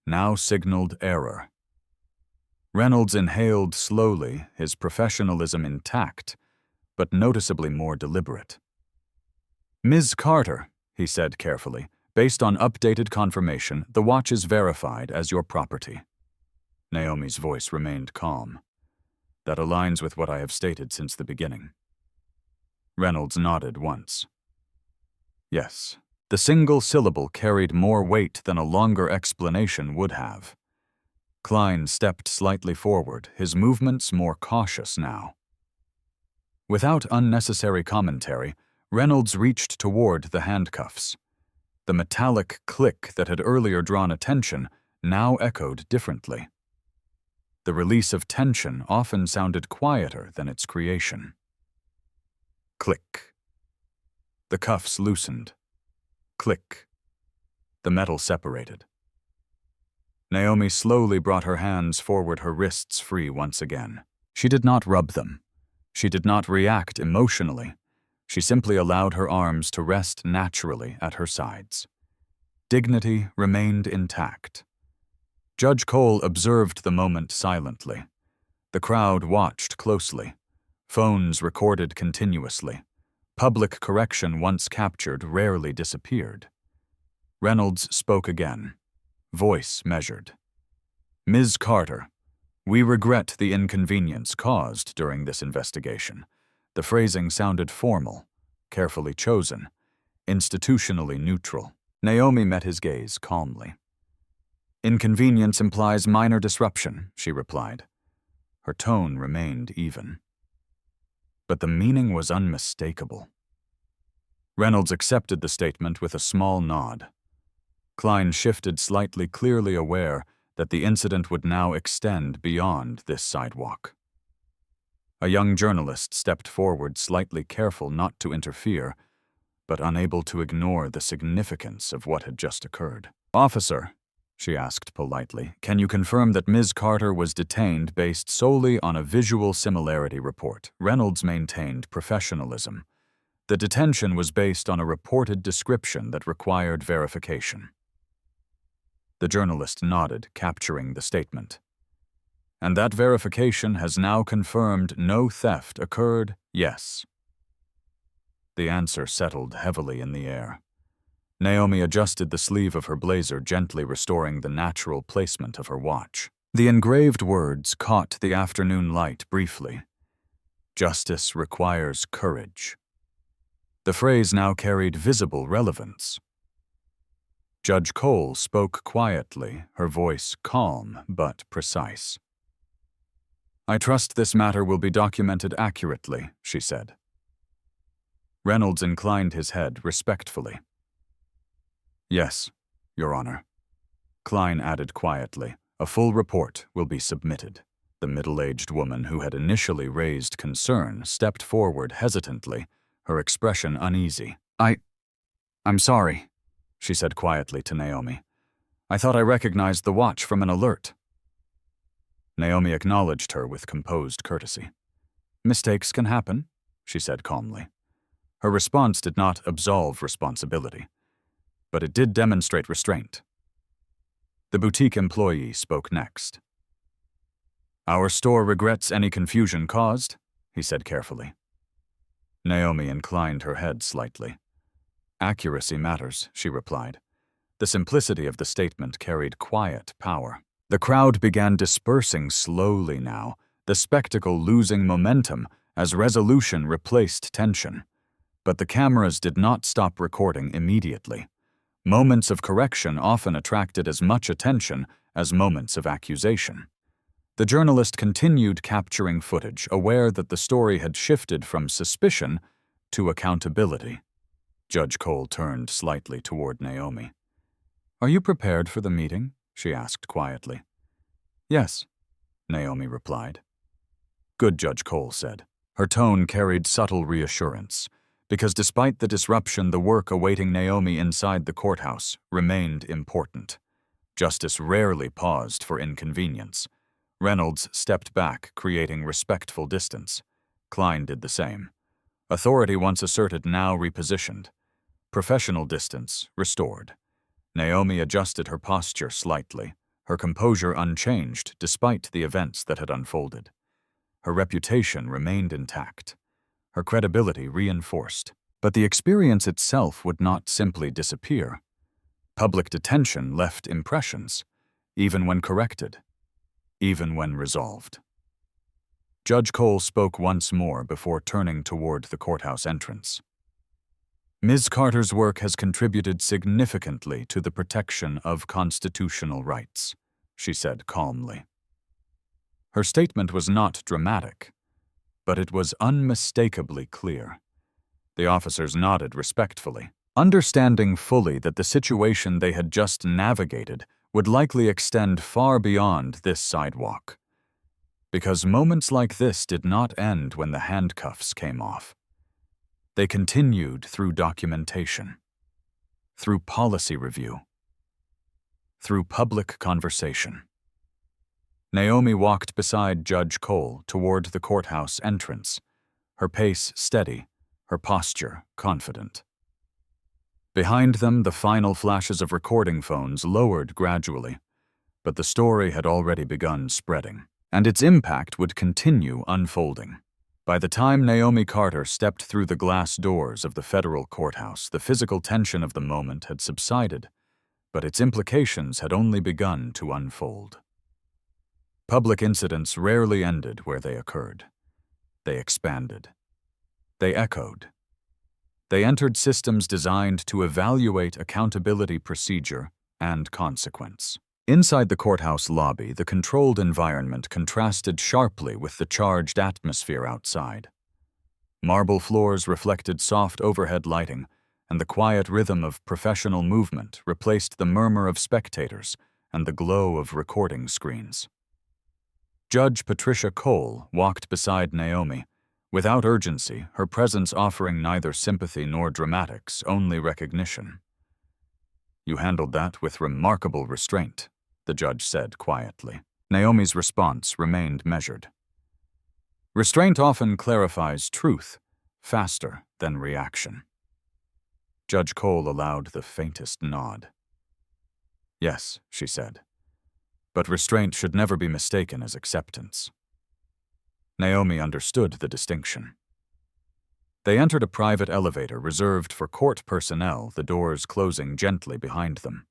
now signaled error. Reynolds inhaled slowly, his professionalism intact, but noticeably more deliberate. "Ms. Carter," he said carefully, "based on updated confirmation, the watch is verified as your property." Naomi's voice remained calm. "That aligns with what I have stated since the beginning." Reynolds nodded once. Yes, the single syllable carried more weight than a longer explanation would have. Klein stepped slightly forward, his movements more cautious now. Without unnecessary commentary, Reynolds reached toward the handcuffs. The metallic click that had earlier drawn attention now echoed differently. The release of tension often sounded quieter than its creation. Click. The cuffs loosened. Click. The metal separated. Naomi slowly brought her hands forward, her wrists free once again. She did not rub them. She did not react emotionally. She simply allowed her arms to rest naturally at her sides. Dignity remained intact. Judge Cole observed the moment silently. The crowd watched closely. Phones recorded continuously. Public correction once captured rarely disappeared. Reynolds spoke again, voice measured. Ms. Carter, we regret the inconvenience caused during this investigation. The phrasing sounded formal, carefully chosen, institutionally neutral. Naomi met his gaze calmly. Inconvenience implies minor disruption, she replied. Her tone remained even. But the meaning was unmistakable. Reynolds accepted the statement with a small nod. Klein shifted slightly, clearly aware that the incident would now extend beyond this sidewalk. A young journalist stepped forward, slightly careful not to interfere, but unable to ignore the significance of what had just occurred. Officer, she asked politely, can you confirm that Ms. Carter was detained based solely on a visual similarity report? Reynolds maintained professionalism. The detention was based on a reported description that required verification. The journalist nodded, capturing the statement. And that verification has now confirmed no theft occurred, yes. The answer settled heavily in the air. Naomi adjusted the sleeve of her blazer, gently restoring the natural placement of her watch. The engraved words caught the afternoon light briefly. Justice requires courage. The phrase now carried visible relevance. Judge Cole spoke quietly, her voice calm but precise. I trust this matter will be documented accurately, she said. Reynolds inclined his head respectfully. Yes, Your Honor. Klein added quietly, a full report will be submitted. The middle-aged woman who had initially raised concern stepped forward hesitantly, her expression uneasy. I'm sorry, she said quietly to Naomi. I thought I recognized the watch from an alert. Naomi acknowledged her with composed courtesy. Mistakes can happen, she said calmly. Her response did not absolve responsibility, but it did demonstrate restraint. The boutique employee spoke next. Our store regrets any confusion caused, he said carefully. Naomi inclined her head slightly. Accuracy matters, she replied. The simplicity of the statement carried quiet power. The crowd began dispersing slowly now, the spectacle losing momentum as resolution replaced tension. But the cameras did not stop recording immediately. Moments of correction often attracted as much attention as moments of accusation. The journalist continued capturing footage, aware that the story had shifted from suspicion to accountability. Judge Cole turned slightly toward Naomi. Are you prepared for the meeting? She asked quietly. Yes, Naomi replied. Good, Judge Cole said. Her tone carried subtle reassurance, because despite the disruption, the work awaiting Naomi inside the courthouse remained important. Justice rarely paused for inconvenience. Reynolds stepped back, creating respectful distance. Klein did the same. Authority once asserted, now repositioned. Professional distance restored. Naomi adjusted her posture slightly, her composure unchanged despite the events that had unfolded. Her reputation remained intact, her credibility reinforced. But the experience itself would not simply disappear. Public detention left impressions, even when corrected, even when resolved. Judge Cole spoke once more before turning toward the courthouse entrance. Ms. Carter's work has contributed significantly to the protection of constitutional rights, she said calmly. Her statement was not dramatic, but it was unmistakably clear. The officers nodded respectfully, understanding fully that the situation they had just navigated would likely extend far beyond this sidewalk. Because moments like this did not end when the handcuffs came off. They continued through documentation, through policy review, through public conversation. Naomi walked beside Judge Cole toward the courthouse entrance, her pace steady, her posture confident. Behind them, the final flashes of recording phones lowered gradually, but the story had already begun spreading, and its impact would continue unfolding. By the time Naomi Carter stepped through the glass doors of the federal courthouse, the physical tension of the moment had subsided, but its implications had only begun to unfold. Public incidents rarely ended where they occurred. They expanded. They echoed. They entered systems designed to evaluate accountability, procedure, and consequence. Inside the courthouse lobby, the controlled environment contrasted sharply with the charged atmosphere outside. Marble floors reflected soft overhead lighting, and the quiet rhythm of professional movement replaced the murmur of spectators and the glow of recording screens. Judge Patricia Cole walked beside Naomi, without urgency, her presence offering neither sympathy nor dramatics, only recognition. "You handled that with remarkable restraint," the judge said quietly. Naomi's response remained measured. Restraint often clarifies truth faster than reaction. Judge Cole allowed the faintest nod. "Yes," she said, "but restraint should never be mistaken as acceptance." Naomi understood the distinction. They entered a private elevator reserved for court personnel, the doors closing gently behind them.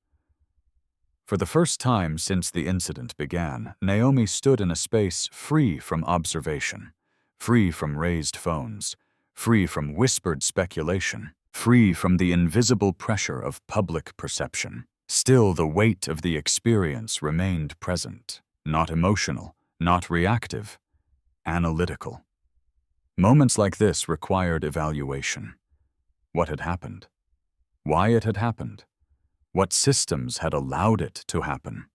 For the first time since the incident began, Naomi stood in a space free from observation, free from raised phones, free from whispered speculation, free from the invisible pressure of public perception. Still, the weight of the experience remained present, not emotional, not reactive, analytical. Moments like this required evaluation. What had happened? Why it had happened? What systems had allowed it to happen?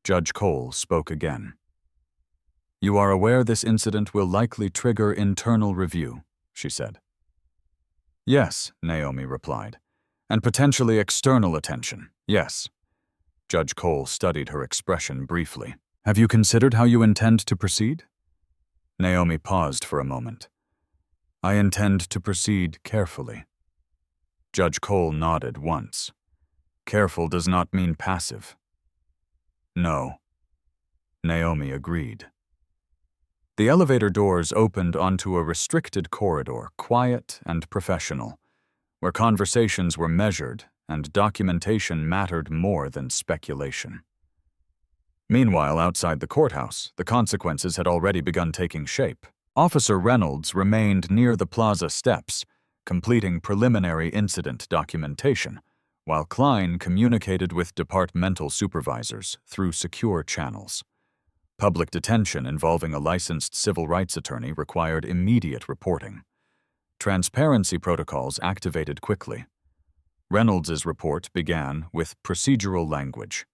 Judge Cole spoke again. "You are aware this incident will likely trigger internal review," she said. "Yes," Naomi replied, "and potentially external attention, yes." Judge Cole studied her expression briefly. "Have you considered how you intend to proceed?" Naomi paused for a moment. "I intend to proceed carefully." Judge Cole nodded once. "Careful does not mean passive." "No." Naomi agreed. The elevator doors opened onto a restricted corridor, quiet and professional, where conversations were measured and documentation mattered more than speculation. Meanwhile, outside the courthouse, the consequences had already begun taking shape. Officer Reynolds remained near the plaza steps, completing preliminary incident documentation, while Klein communicated with departmental supervisors through secure channels. Public detention involving a licensed civil rights attorney required immediate reporting. Transparency protocols activated quickly. Reynolds's report began with procedural language.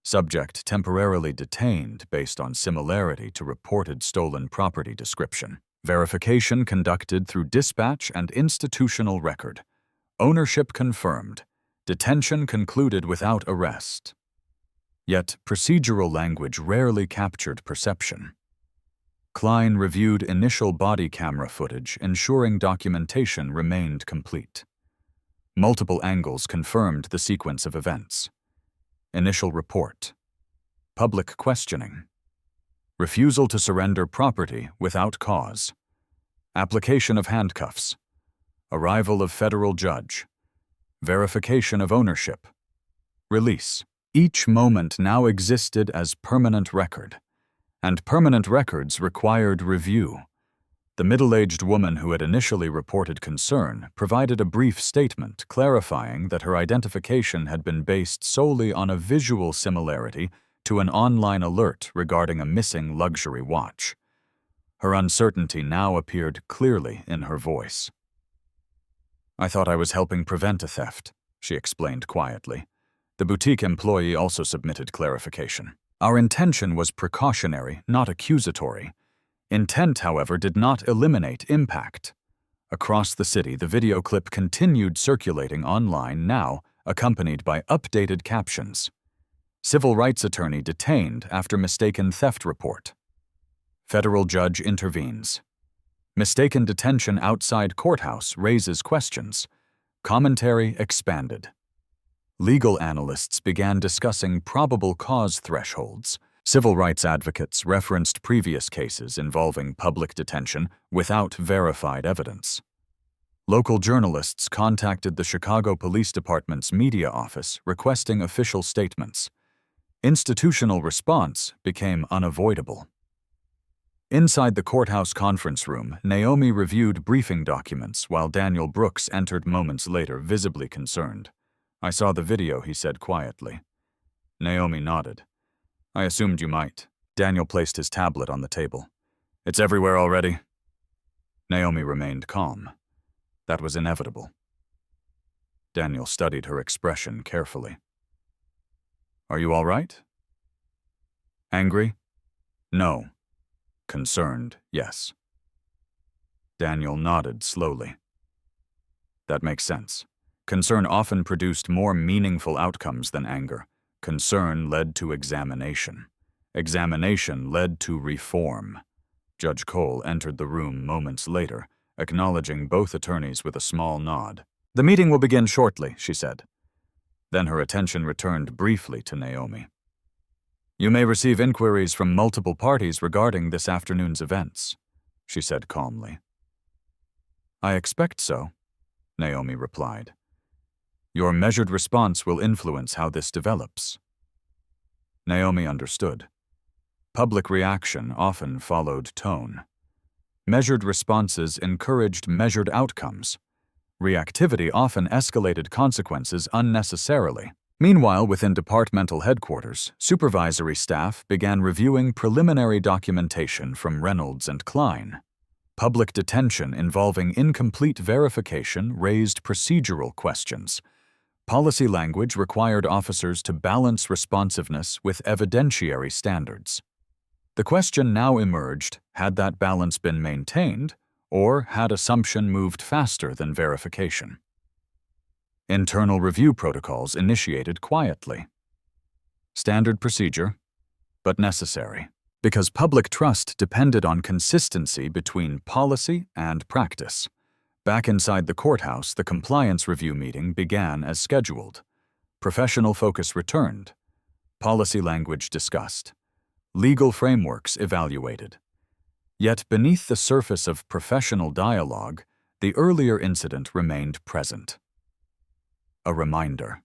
Subject temporarily detained based on similarity to reported stolen property description. Verification conducted through dispatch and institutional record. Ownership confirmed. Detention concluded without arrest. Yet procedural language rarely captured perception. Klein reviewed initial body camera footage, ensuring documentation remained complete. Multiple angles confirmed the sequence of events. Initial report. Public questioning. Refusal to surrender property without cause. Application of handcuffs. Arrival of federal judge. Verification of ownership. Release. Each moment now existed as permanent record, and permanent records required review. The middle-aged woman who had initially reported concern provided a brief statement clarifying that her identification had been based solely on a visual similarity to an online alert regarding a missing luxury watch. Her uncertainty now appeared clearly in her voice. "I thought I was helping prevent a theft," she explained quietly. The boutique employee also submitted clarification. "Our intention was precautionary, not accusatory. Intent, however, did not eliminate impact." Across the city, the video clip continued circulating online, now accompanied by updated captions. Civil rights attorney detained after mistaken theft report. Federal judge intervenes. Mistaken detention outside courthouse raises questions. Commentary expanded. Legal analysts began discussing probable cause thresholds. Civil rights advocates referenced previous cases involving public detention without verified evidence. Local journalists contacted the Chicago Police Department's media office requesting official statements. Institutional response became unavoidable. Inside the courthouse conference room, Naomi reviewed briefing documents while Daniel Brooks entered moments later, visibly concerned. "I saw the video," he said quietly. Naomi nodded. "I assumed you might." Daniel placed his tablet on the table. "It's everywhere already?" Naomi remained calm. That was inevitable. Daniel studied her expression carefully. "Are you all right?" "Angry? No. Concerned, yes." Daniel nodded slowly. "That makes sense. Concern often produced more meaningful outcomes than anger. Concern led to examination. Examination led to reform." Judge Cole entered the room moments later, acknowledging both attorneys with a small nod. "The meeting will begin shortly," she said. Then her attention returned briefly to Naomi. "You may receive inquiries from multiple parties regarding this afternoon's events," she said calmly. "I expect so," Naomi replied. "Your measured response will influence how this develops." Naomi understood. Public reaction often followed tone. Measured responses encouraged measured outcomes. Reactivity often escalated consequences unnecessarily. Meanwhile, within departmental headquarters, supervisory staff began reviewing preliminary documentation from Reynolds and Klein. Public detention involving incomplete verification raised procedural questions. Policy language required officers to balance responsiveness with evidentiary standards. The question now emerged, had that balance been maintained, or had assumption moved faster than verification? Internal review protocols initiated quietly. Standard procedure, but necessary, because public trust depended on consistency between policy and practice. Back inside the courthouse, the compliance review meeting began as scheduled. Professional focus returned. Policy language discussed. Legal frameworks evaluated. Yet beneath the surface of professional dialogue, the earlier incident remained present. A reminder.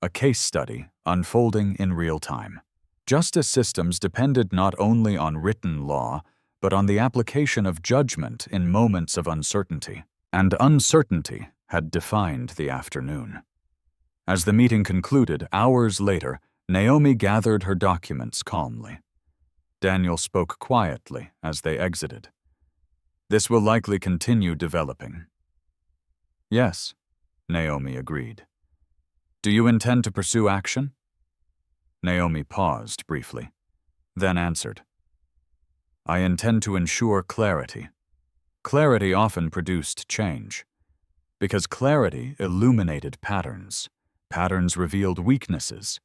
A case study unfolding in real time. Justice systems depended not only on written law, but on the application of judgment in moments of uncertainty. And uncertainty had defined the afternoon. As the meeting concluded hours later, Naomi gathered her documents calmly. Daniel spoke quietly as they exited. "This will likely continue developing." "Yes," Naomi agreed. "Do you intend to pursue action?" Naomi paused briefly, then answered. "I intend to ensure clarity. Clarity often produced change, because clarity illuminated patterns. Patterns revealed weaknesses.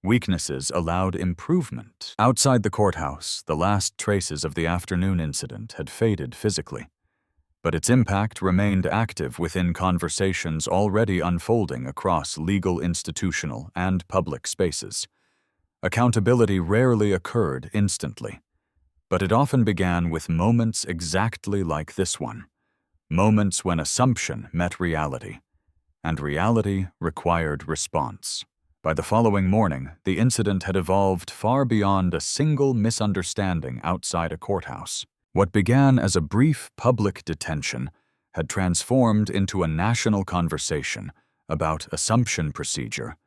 Weaknesses allowed improvement." Outside the courthouse, the last traces of the afternoon incident had faded physically, but its impact remained active within conversations already unfolding across legal, institutional, and public spaces. Accountability rarely occurred instantly, but it often began with moments exactly like this one. Moments when assumption met reality, and reality required response. By the following morning, the incident had evolved far beyond a single misunderstanding outside a courthouse. What began as a brief public detention had transformed into a national conversation about assumption procedure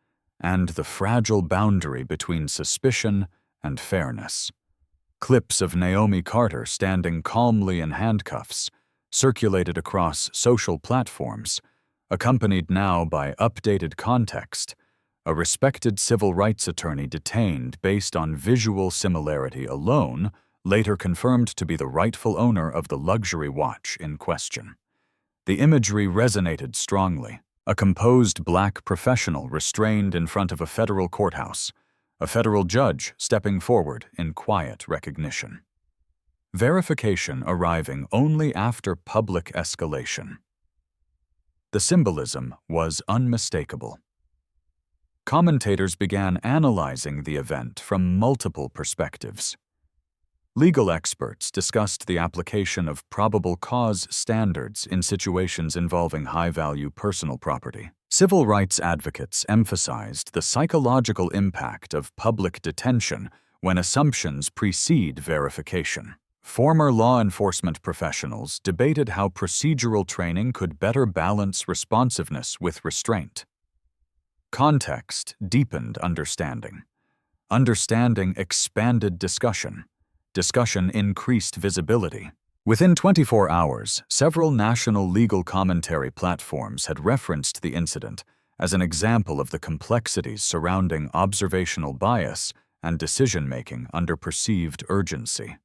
and the fragile boundary between suspicion and fairness. Clips of Naomi Carter standing calmly in handcuffs circulated across social platforms, accompanied now by updated context. A respected civil rights attorney detained based on visual similarity alone, later confirmed to be the rightful owner of the luxury watch in question. The imagery resonated strongly. A composed black professional restrained in front of a federal courthouse, a federal judge stepping forward in quiet recognition. Verification arriving only after public escalation. The symbolism was unmistakable. Commentators began analyzing the event from multiple perspectives. Legal experts discussed the application of probable cause standards in situations involving high-value personal property. Civil rights advocates emphasized the psychological impact of public detention when assumptions precede verification. Former law enforcement professionals debated how procedural training could better balance responsiveness with restraint. Context deepened understanding. Understanding expanded discussion. Discussion increased visibility. Within 24 hours, several national legal commentary platforms had referenced the incident as an example of the complexities surrounding observational bias and decision-making under perceived urgency.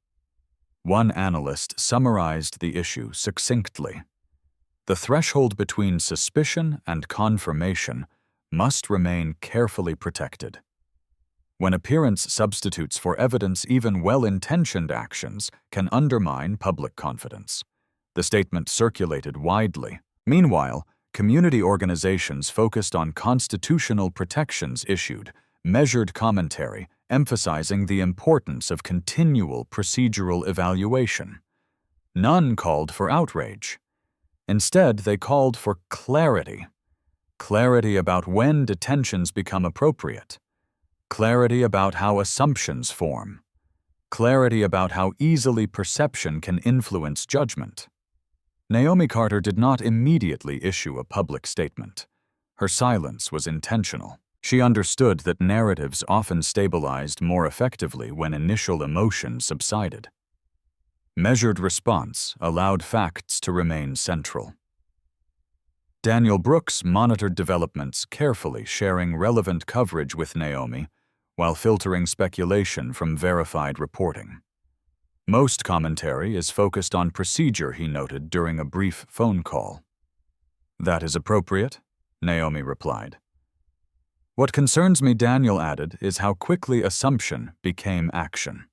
One analyst summarized the issue succinctly. The threshold between suspicion and confirmation must remain carefully protected. When appearance substitutes for evidence, even well-intentioned actions can undermine public confidence. The statement circulated widely. Meanwhile, community organizations focused on constitutional protections issued measured commentary emphasizing the importance of continual procedural evaluation. None called for outrage. Instead, they called for clarity. Clarity about when detentions become appropriate. Clarity about how assumptions form. Clarity about how easily perception can influence judgment. Naomi Carter did not immediately issue a public statement. Her silence was intentional. She understood that narratives often stabilized more effectively when initial emotion subsided. Measured response allowed facts to remain central. Daniel Brooks monitored developments carefully, sharing relevant coverage with Naomi while filtering speculation from verified reporting. Most commentary is focused on procedure, he noted during a brief phone call. "That is appropriate," Naomi replied. "What concerns me," Daniel added, "is how quickly assumption became action."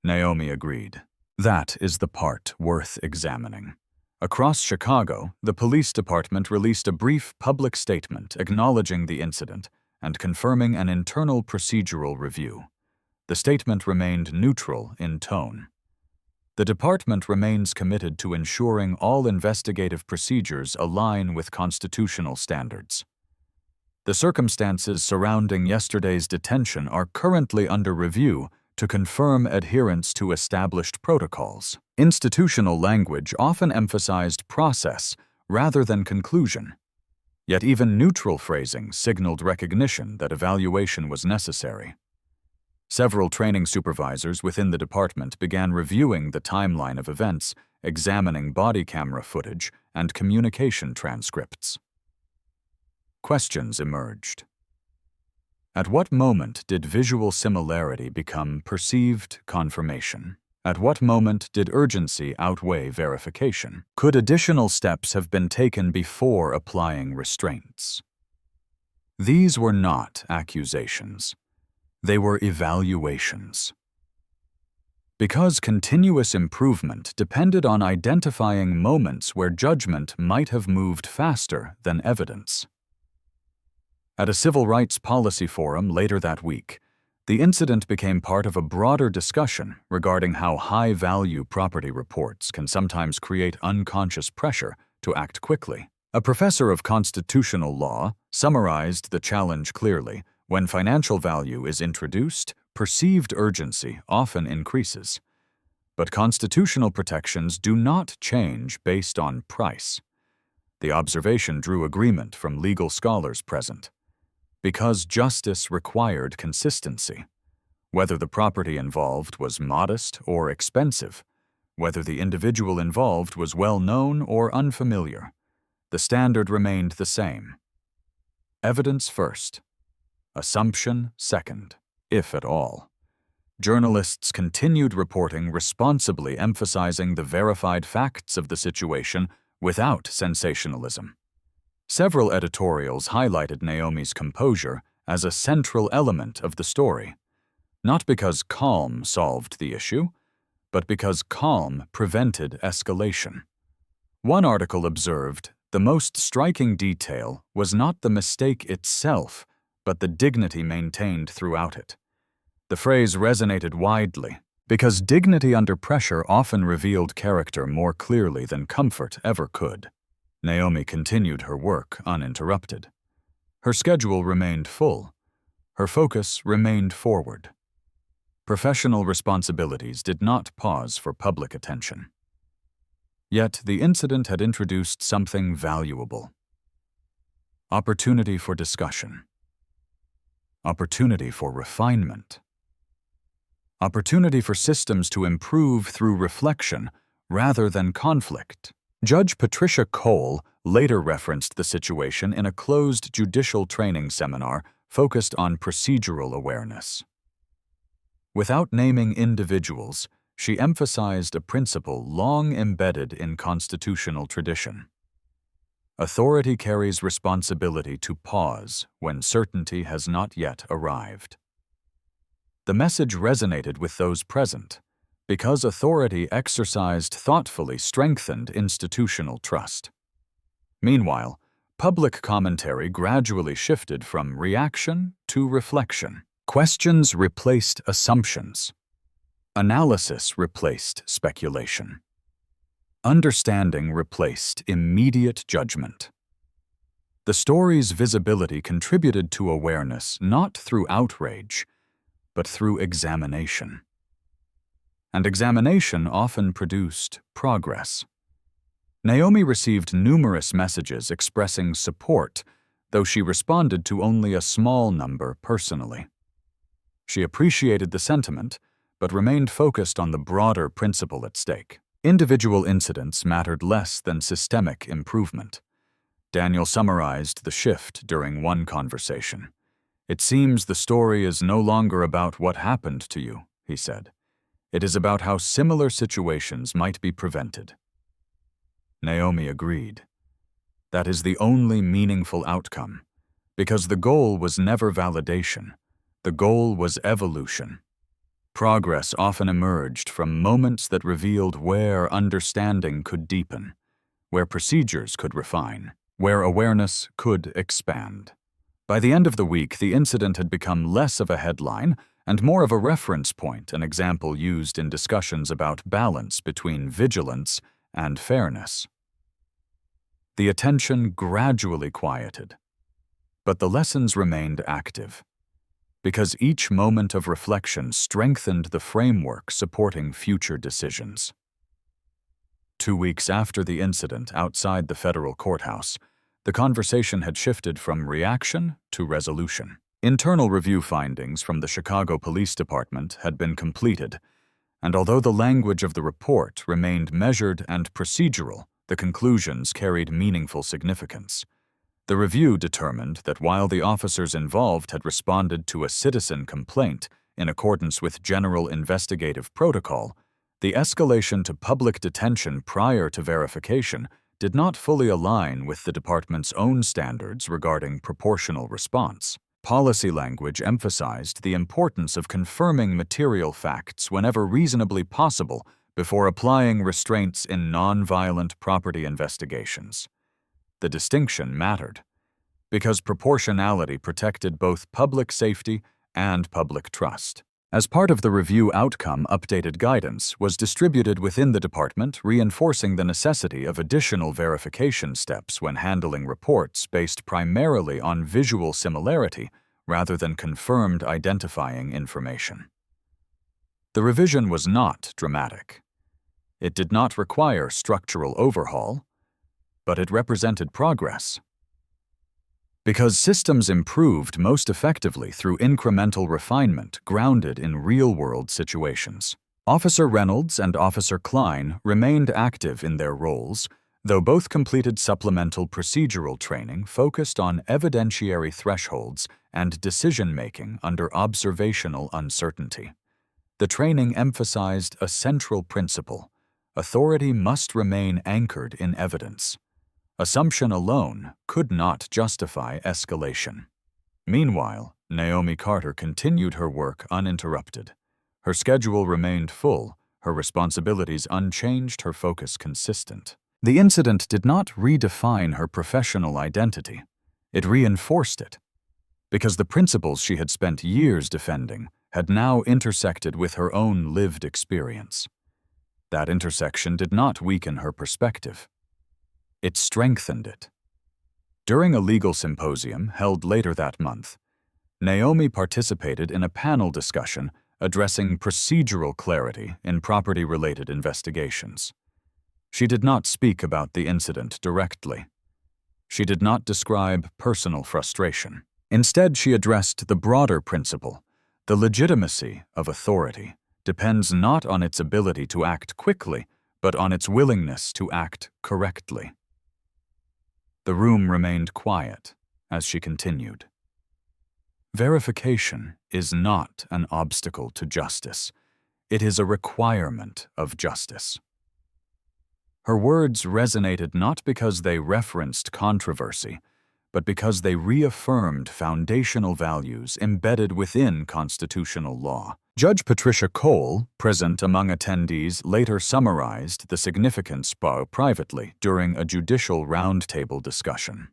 Naomi agreed. That is the part worth examining. Across Chicago, the police department released a brief public statement acknowledging the incident and confirming an internal procedural review. The statement remained neutral in tone. The department remains committed to ensuring all investigative procedures align with constitutional standards. The circumstances surrounding yesterday's detention are currently under review to confirm adherence to established protocols. Institutional language often emphasized process rather than conclusion. Yet even neutral phrasing signaled recognition that evaluation was necessary. Several training supervisors within the department began reviewing the timeline of events, examining body camera footage and communication transcripts. Questions emerged. At what moment did visual similarity become perceived confirmation? At what moment did urgency outweigh verification? Could additional steps have been taken before applying restraints? These were not accusations. They were evaluations. Because continuous improvement depended on identifying moments where judgment might have moved faster than evidence. At a civil rights policy forum later that week, the incident became part of a broader discussion regarding how high-value property reports can sometimes create unconscious pressure to act quickly. A professor of constitutional law summarized the challenge clearly. When financial value is introduced, perceived urgency often increases. But constitutional protections do not change based on price. The observation drew agreement from legal scholars present. Because justice required consistency, whether the property involved was modest or expensive, whether the individual involved was well-known or unfamiliar, the standard remained the same. Evidence first, assumption second, if at all. Journalists continued reporting responsibly, emphasizing the verified facts of the situation without sensationalism. Several editorials highlighted Naomi's composure as a central element of the story, not because calm solved the issue, but because calm prevented escalation. One article observed, The most striking detail was not the mistake itself, but the dignity maintained throughout it. The phrase resonated widely, because dignity under pressure often revealed character more clearly than comfort ever could. Naomi continued her work uninterrupted. Her schedule remained full. Her focus remained forward. Professional responsibilities did not pause for public attention. Yet the incident had introduced something valuable. Opportunity for discussion. Opportunity for refinement. Opportunity for systems to improve through reflection rather than conflict. Judge Patricia Cole later referenced the situation in a closed judicial training seminar focused on procedural awareness. Without naming individuals, she emphasized a principle long embedded in constitutional tradition. Authority carries responsibility to pause when certainty has not yet arrived. The message resonated with those present because authority exercised thoughtfully strengthened institutional trust. Meanwhile, public commentary gradually shifted from reaction to reflection. Questions replaced assumptions. Analysis replaced speculation. Understanding replaced immediate judgment. The story's visibility contributed to awareness not through outrage, but through examination. And examination often produced progress. Naomi received numerous messages expressing support, though she responded to only a small number personally. She appreciated the sentiment, but remained focused on the broader principle at stake. Individual incidents mattered less than systemic improvement. Daniel summarized the shift during one conversation. "It seems the story is no longer about what happened to you," he said. "It is about how similar situations might be prevented." Naomi agreed. That is the only meaningful outcome, because the goal was never validation. The goal was evolution. Progress often emerged from moments that revealed where understanding could deepen, where procedures could refine, where awareness could expand. By the end of the week, the incident had become less of a headline and more of a reference point, an example used in discussions about balance between vigilance and fairness. The attention gradually quieted, but the lessons remained active, because each moment of reflection strengthened the framework supporting future decisions. 2 weeks after the incident outside the federal courthouse, the conversation had shifted from reaction to resolution. Internal review findings from the Chicago Police Department had been completed, and although the language of the report remained measured and procedural, the conclusions carried meaningful significance. The review determined that while the officers involved had responded to a citizen complaint in accordance with general investigative protocol, the escalation to public detention prior to verification did not fully align with the department's own standards regarding proportional response. Policy language emphasized the importance of confirming material facts whenever reasonably possible before applying restraints in nonviolent property investigations. The distinction mattered, because proportionality protected both public safety and public trust. As part of the review outcome, updated guidance was distributed within the department, reinforcing the necessity of additional verification steps when handling reports based primarily on visual similarity rather than confirmed identifying information. The revision was not dramatic. It did not require structural overhaul, but it represented progress. Because systems improved most effectively through incremental refinement grounded in real-world situations. Officer Reynolds and Officer Klein remained active in their roles, though both completed supplemental procedural training focused on evidentiary thresholds and decision-making under observational uncertainty. The training emphasized a central principle: authority must remain anchored in evidence. Assumption alone could not justify escalation. Meanwhile, Naomi Carter continued her work uninterrupted. Her schedule remained full, her responsibilities unchanged, her focus consistent. The incident did not redefine her professional identity. It reinforced it, because the principles she had spent years defending had now intersected with her own lived experience. That intersection did not weaken her perspective. It strengthened it. During a legal symposium held later that month, Naomi participated in a panel discussion addressing procedural clarity in property-related investigations. She did not speak about the incident directly. She did not describe personal frustration. Instead, she addressed the broader principle: the legitimacy of authority depends not on its ability to act quickly, but on its willingness to act correctly. The room remained quiet as she continued. Verification is not an obstacle to justice. It is a requirement of justice. Her words resonated not because they referenced controversy, but because they reaffirmed foundational values embedded within constitutional law. Judge Patricia Cole, present among attendees, later summarized the significance privately during a judicial roundtable discussion.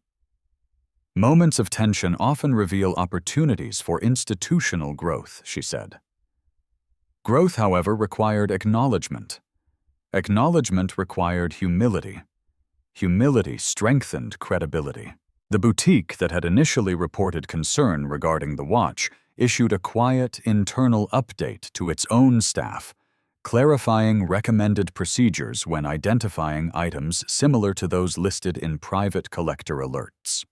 Moments of tension often reveal opportunities for institutional growth, she said. Growth, however, required acknowledgement. Acknowledgement required humility. Humility strengthened credibility. The boutique that had initially reported concern regarding the watch issued a quiet internal update to its own staff, clarifying recommended procedures when identifying items similar to those listed in private collector alerts.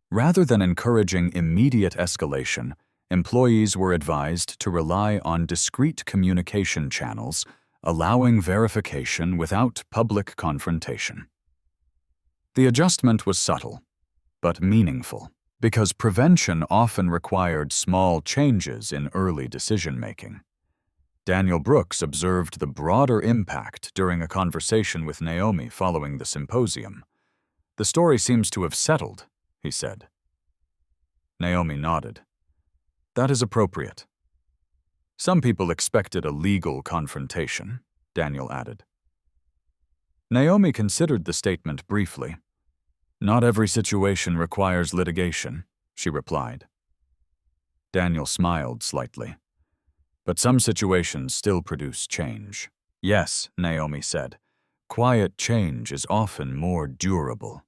Rather than encouraging immediate escalation, employees were advised to rely on discreet communication channels, allowing verification without public confrontation. The adjustment was subtle, but meaningful, because prevention often required small changes in early decision-making. Daniel Brooks observed the broader impact during a conversation with Naomi following the symposium. "The story seems to have settled," he said. Naomi nodded. "That is appropriate." "Some people expected a legal confrontation," Daniel added. Naomi considered the statement briefly. "Not every situation requires litigation," she replied. Daniel smiled slightly. "But some situations still produce change." "Yes," Naomi said. "Quiet change is often more durable."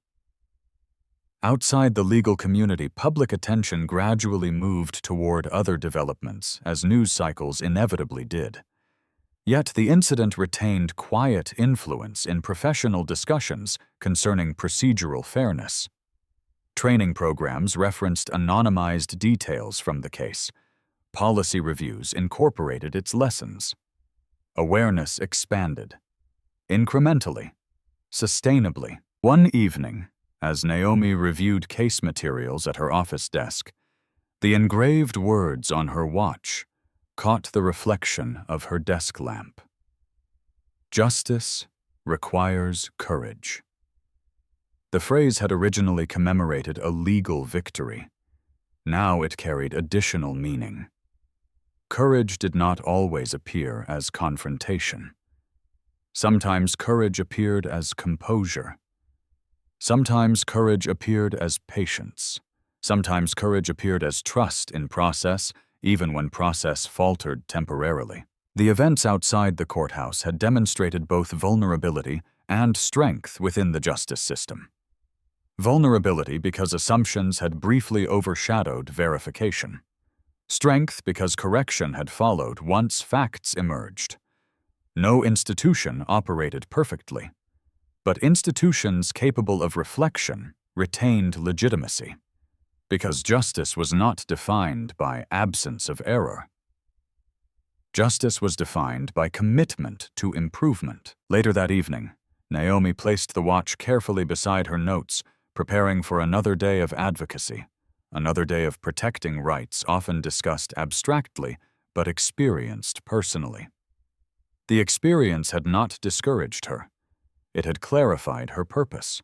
Outside the legal community, public attention gradually moved toward other developments, as news cycles inevitably did. Yet the incident retained quiet influence in professional discussions concerning procedural fairness. Training programs referenced anonymized details from the case. Policy reviews incorporated its lessons. Awareness expanded. Incrementally. Sustainably. One evening, as Naomi reviewed case materials at her office desk, the engraved words on her watch caught the reflection of her desk lamp. "Justice requires courage." The phrase had originally commemorated a legal victory. Now it carried additional meaning. Courage did not always appear as confrontation. Sometimes courage appeared as composure. Sometimes courage appeared as patience. Sometimes courage appeared as trust in process, even when process faltered temporarily. The events outside the courthouse had demonstrated both vulnerability and strength within the justice system. Vulnerability because assumptions had briefly overshadowed verification. Strength because correction had followed once facts emerged. No institution operated perfectly, but institutions capable of reflection retained legitimacy, because justice was not defined by absence of error. Justice was defined by commitment to improvement. Later that evening, Naomi placed the watch carefully beside her notes, preparing for another day of advocacy, another day of protecting rights often discussed abstractly but experienced personally. The experience had not discouraged her. It had clarified her purpose.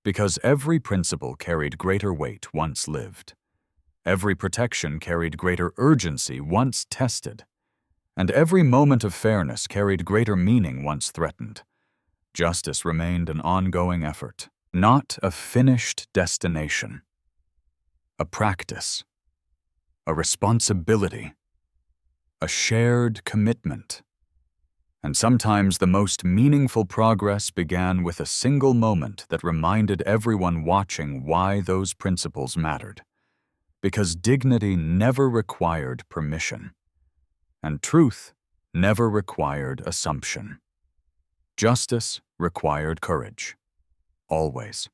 Because every principle carried greater weight once lived. Every protection carried greater urgency once tested. And every moment of fairness carried greater meaning once threatened. Justice remained an ongoing effort, not a finished destination. A practice, a responsibility, a shared commitment. And sometimes the most meaningful progress began with a single moment that reminded everyone watching why those principles mattered. Because dignity never required permission, and truth never required assumption. Justice required courage, always.